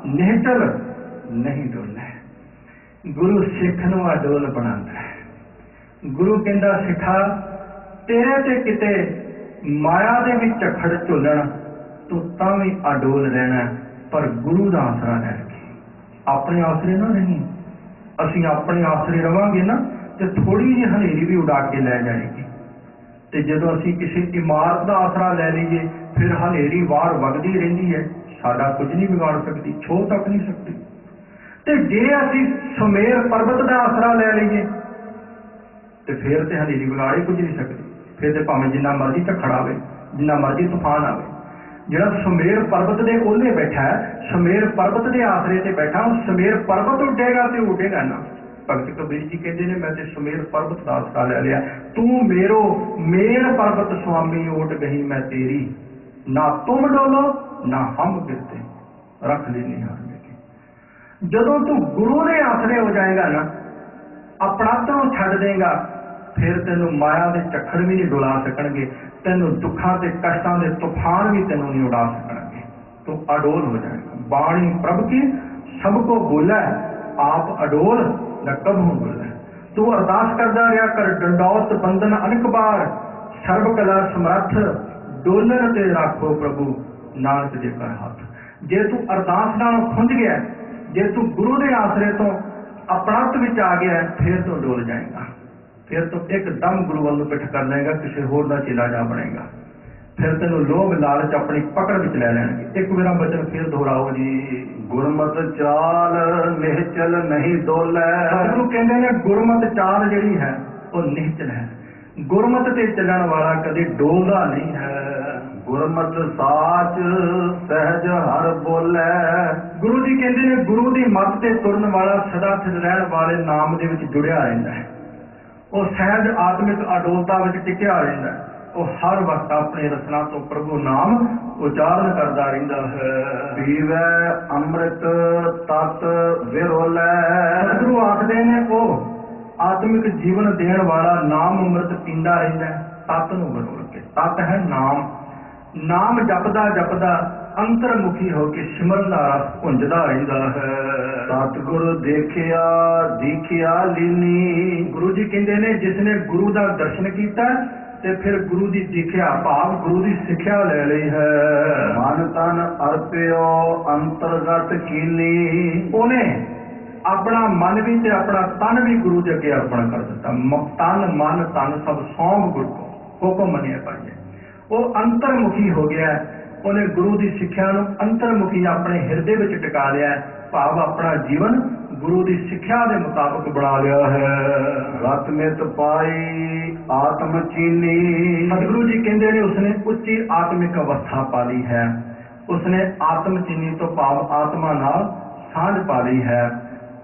ਨਿਹਚਲ ਨਹੀਂ ਡੋਲੇ, ਗੁਰੂ ਸਿੱਖ ਨੂੰ ਅਡੋਲ ਬਣਾਉਂਦਾ ਹੈ। ਗੁਰੂ ਕਹਿੰਦਾ, ਸਿੱਖਾ ਤੇਰੇ ਤੇ ਕਿਤੇ ਮਾਇਆ ਦੇ ਵਿੱਚ ਝੱਖੜ ਝੁੱਲਣ, ਤੂੰ ਤਾਂ ਵੀ ਅਡੋਲ ਰਹਿਣਾ, ਪਰ ਗੁਰੂ ਦਾ ਆਸਰਾ ਲੈ ਕੇ। ਆਪਣੇ ਆਸਰੇ ਨਾ ਨਹੀਂ। ਅਸੀਂ ਆਪਣੇ ਆਸਰੇ ਰਵਾਂਗੇ ਨਾ ਤੇ ਥੋੜੀ ਜਿਹੀ ਹਨੇਰੀ ਵੀ ਉਡਾ ਕੇ ਲੈ ਜਾਏਗੀ। ਤੇ ਜਦੋਂ ਅਸੀਂ ਕਿਸੇ ਇਮਾਰਤ ਦਾ ਆਸਰਾ ਲੈ ਲਈਏ ਫਿਰ ਹਨੇਰੀ ਵਾਰ ਵਗਦੀ ਰਹਿੰਦੀ ਹੈ, ਸਾਡਾ ਕੁਝ ਨਹੀਂ ਵਿਗਾੜ ਸਕਦੀ, ਛੋਹ ਤੱਕ ਨਹੀਂ ਸਕਦੀ। ਤੇ ਜੇ ਅਸੀਂ ਸੁਮੇਰ ਪਰਬਤ ਦਾ ਆਸਰਾ ਲੈ ਲਈਏ ਤੇ ਫਿਰ ਤੇ ਹਨੇਰੀ ਵਿਗਾੜ ਹੀ ਕੁਝ ਨਹੀਂ ਸਕਦੀ। ਫਿਰ ਤੇ ਭਾਵੇਂ ਜਿੰਨਾ ਮਰਜ਼ੀ ਝੱਖੜ ਆਵੇ, ਜਿੰਨਾ ਮਰਜ਼ੀ ਤੂਫਾਨ ਆਵੇ, ਜਿਹੜਾ ਸੁਮੇਰ ਪਰਬਤ ਦੇ ਉਹਲੇ ਬੈਠਾ ਹੈ, ਸੁਮੇਰ ਪਰਬਤ ਦੇ ਆਸਰੇ ਤੇ ਬੈਠਾ, ਉਹ ਸੁਮੇਰ ਪਰਬਤ ਉੱਡੇਗਾ ਤੇ ਉੱਡੇਗਾ ਨਾ। ਭਗਤ ਕਬੀਰ ਜੀ ਕਹਿੰਦੇ ਨੇ, ਮੈਂ ਤੇ ਸੁਮੇਰ ਪਰਬਤ ਦਾ ਆਸਰਾ ਲੈ ਲਿਆ। ਤੂੰ ਮੇਰੋ ਮੇਰ ਪਰਬਤ ਸੁਆਮੀ ਓਟ ਗਈ ਮੈਂ ਤੇਰੀ, ਨਾ ਤੁਮ ਡੋਲੋ ਨਾ ਹਮ ਗਿਰਤੇ ਰੱਖ ਲਈ ਨਿਹਾਰ। ਜਦੋਂ ਤੂੰ ਗੁਰੂ ਦੇ ਆਸਰੇ ਹੋ ਜਾਏਗਾ ਨਾ, ਆਪਣਾਪਨ ਨੂੰ ਛੱਡ ਦੇਗਾ, ਫਿਰ ਤੈਨੂੰ ਮਾਇਆ ਦੇ ਝੱਖੜ ਵੀ ਨਹੀਂ ਡੁਲਾ ਸਕਣਗੇ, ਤੈਨੂੰ ਦੁੱਖਾਂ ਤੇ ਕਸ਼ਟਾਂ ਦੇ ਤੂਫਾਨ ਵੀ ਤੈਨੂੰ ਨਹੀਂ ਉਡਾ ਸਕਣਗੇ। ਤੂੰ ਅਡੋਲ ਹੋ ਜਾਏਗਾ। ਬਾਣੀ ਪ੍ਰਭ ਕੀ ਸਭ ਕੋ ਬੋਲਾ, ਆਪ ਅਡੋਲ न कभू बोले। तू अरदास करदा रहा कर, डंडौत बंधन अनेक बार, सर्व कला समर्थ डोलण ते राखो प्रभु नानक दे कर हाथ। जे तू अरदास नाल खुंज गया, जे तू गुरु दे आसरे तो अपनात विच आ गया, फिर तो डोल जाएगा। फिर तो एकदम गुरु वाल पिठ कर लेगा, किसी होर दा चेला जा बनेगा। फिर तेनों लोभ लालच अपनी पकड़ विच ले लैणगे। एक मेरा वचन फिर दोहराओ जी। गुरमत चाल निहचल नहीं डोलै। गुरु कहते हैं गुरमत चाल जिहड़ी है वो निहचल है। गुरमत ते चलण वाला कदे डोलदा नहीं है। गुरमत साच सहज हर बोलै। गुरु जी कहते हैं गुरु की मत ते तुरन वाला सदा स्थिर रहण वाले नाम दे विच जुड़िया रहिंदा है। वो सहज आत्मिक अडोलता विच टिकिया रहिंदा है। वो हर वक्त अपने रसना तो प्रभु नाम उचारण करता रहिंदा है। पीवै अमृत तत विरोलै। सतगुरु आखदे ने वो आत्मिक जीवन देण वाला नाम अमृत पींदा रहिंदा है। तत नूं विरोल के, तत है नाम। नाम जपदा जपदा अंतर्मुखी होके सिमरन दा रस भुंजदा रहिंदा है। सतगुरु देखिया दीखिया लीनी। गुरु जी कहंदे ने जिसने गुरु दा दर्शन कीता ते फिर गुरु दी दीखिया भाव गुरु दी सिक्ख्या ले लई है। मन तन अर्पियो अंतर्गत कीनी। ओने अपना मन भी ते अपना तन भी गुरु दे अगे अर्पण कर दिता। तन मन तन सब सौंप गुरु को हुक्म मनिया पाइए। वो अंतर्मुखी हो गया। उन्हें गुरु की सिक्ख्या नूं अंतर्मुखी अपने हिरदे विच टिका लिया। भाव अपना जीवन गुरु की सिक्ख्या के मुताबिक बना लिया है। रत मित पाई आत्म चीनी। सतगुरु जी कहते हैं उसने उच्ची आत्मिक अवस्था पा ली है। उसने आत्म चीनी तो भाव आत्मा नाल सांझ पा ली है।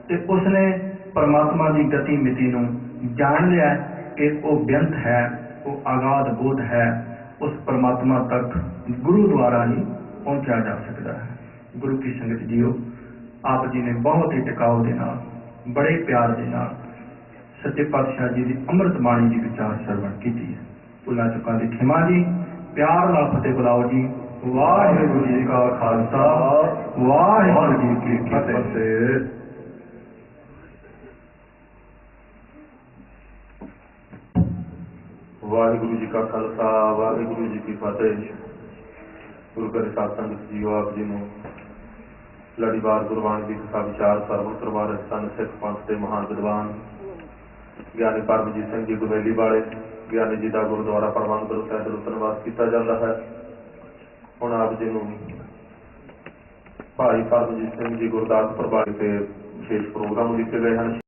ते उसने परमात्मा की गति मिति नूं जान लिया कि वो बेअंत है, वो आगाध बोध है। उस परमात्मा तक गुरु द्वारा ही ਪਹੁੰਚਿਆ ਜਾ ਸਕਦਾ ਹੈ। ਗੁਰੂ ਕੀ ਸੰਗਤ ਜੀਓ, ਆਪ ਜੀ ਨੇ ਬਹੁਤ ਹੀ ਟਿਕਾਊ ਦੇ ਨਾਲ, ਬੜੇ ਪਿਆਰ ਦੇ ਨਾਲ ਸੱਚੇ ਪਾਤਸ਼ਾਹ ਜੀ ਦੀ ਅੰਮ੍ਰਿਤ ਬਾਣੀ ਦੀ ਵਿਚਾਰ ਸਰਵਣ ਕੀਤੀ ਹੈ। ਭੁੱਲਾਂ ਚੁੱਕਾਂ ਦੀ ਖਿਮਾ ਜੀ, ਪਿਆਰ ਨਾਲ ਫਤਿਹ ਬੁਲਾਓ ਜੀ। ਵਾਹਿਗੁਰੂ ਜੀ ਕਾ ਖਾਲਸਾ, ਵਾਹਿਗੁਰੂ ਜੀ ਕੀ ਫਤਿਹ। ਵਾਹਿਗੁਰੂ ਜੀ ਕਾ ਖਾਲਸਾ, ਵਾਹਿਗੁਰੂ ਜੀ ਕੀ ਫਤਿਹ। ਗੁਰੂ ਘਰ ਸਾਧ ਸੰਗਤ ਜੀਓ, ਆਪ ਜੀ ਨੂੰ ਲੜੀਵਾਰ ਗੁਰਬਾਣੀ ਦੀ ਕਥਾ ਵਿਚਾਰ ਸਰਵਣ ਕਰਵਾ ਰਹੇ ਸਨ ਸਿੱਖ ਪੰਥ ਦੇ ਮਹਾਨ ਵਿਦਵਾਨ ਗਿਆਨੀ ਪਰਮਜੀਤ ਸਿੰਘ ਜੀ ਗੁਰਮੇਲੀ ਵਾਲੇ ਗਿਆਨੀ ਜੀ ਦਾ ਗੁਰਦੁਆਰਾ ਪ੍ਰਬੰਧ ਗੁਰੂ ਸਾਹਿਬ ਦਾ ਧੰਨਵਾਦ ਕੀਤਾ ਜਾਂਦਾ ਹੈ। ਹੁਣ ਆਪ ਜੀ ਨੂੰ ਭਾਈ ਪਰਮਜੀਤ ਸਿੰਘ ਜੀ ਗੁਰਦਾਸਪੁਰ ਵਾਲੇ ਤੇ ਵਿਸ਼ੇਸ਼ ਪ੍ਰੋਗਰਾਮ ਲਿਖੇ ਗਏ ਹਨ।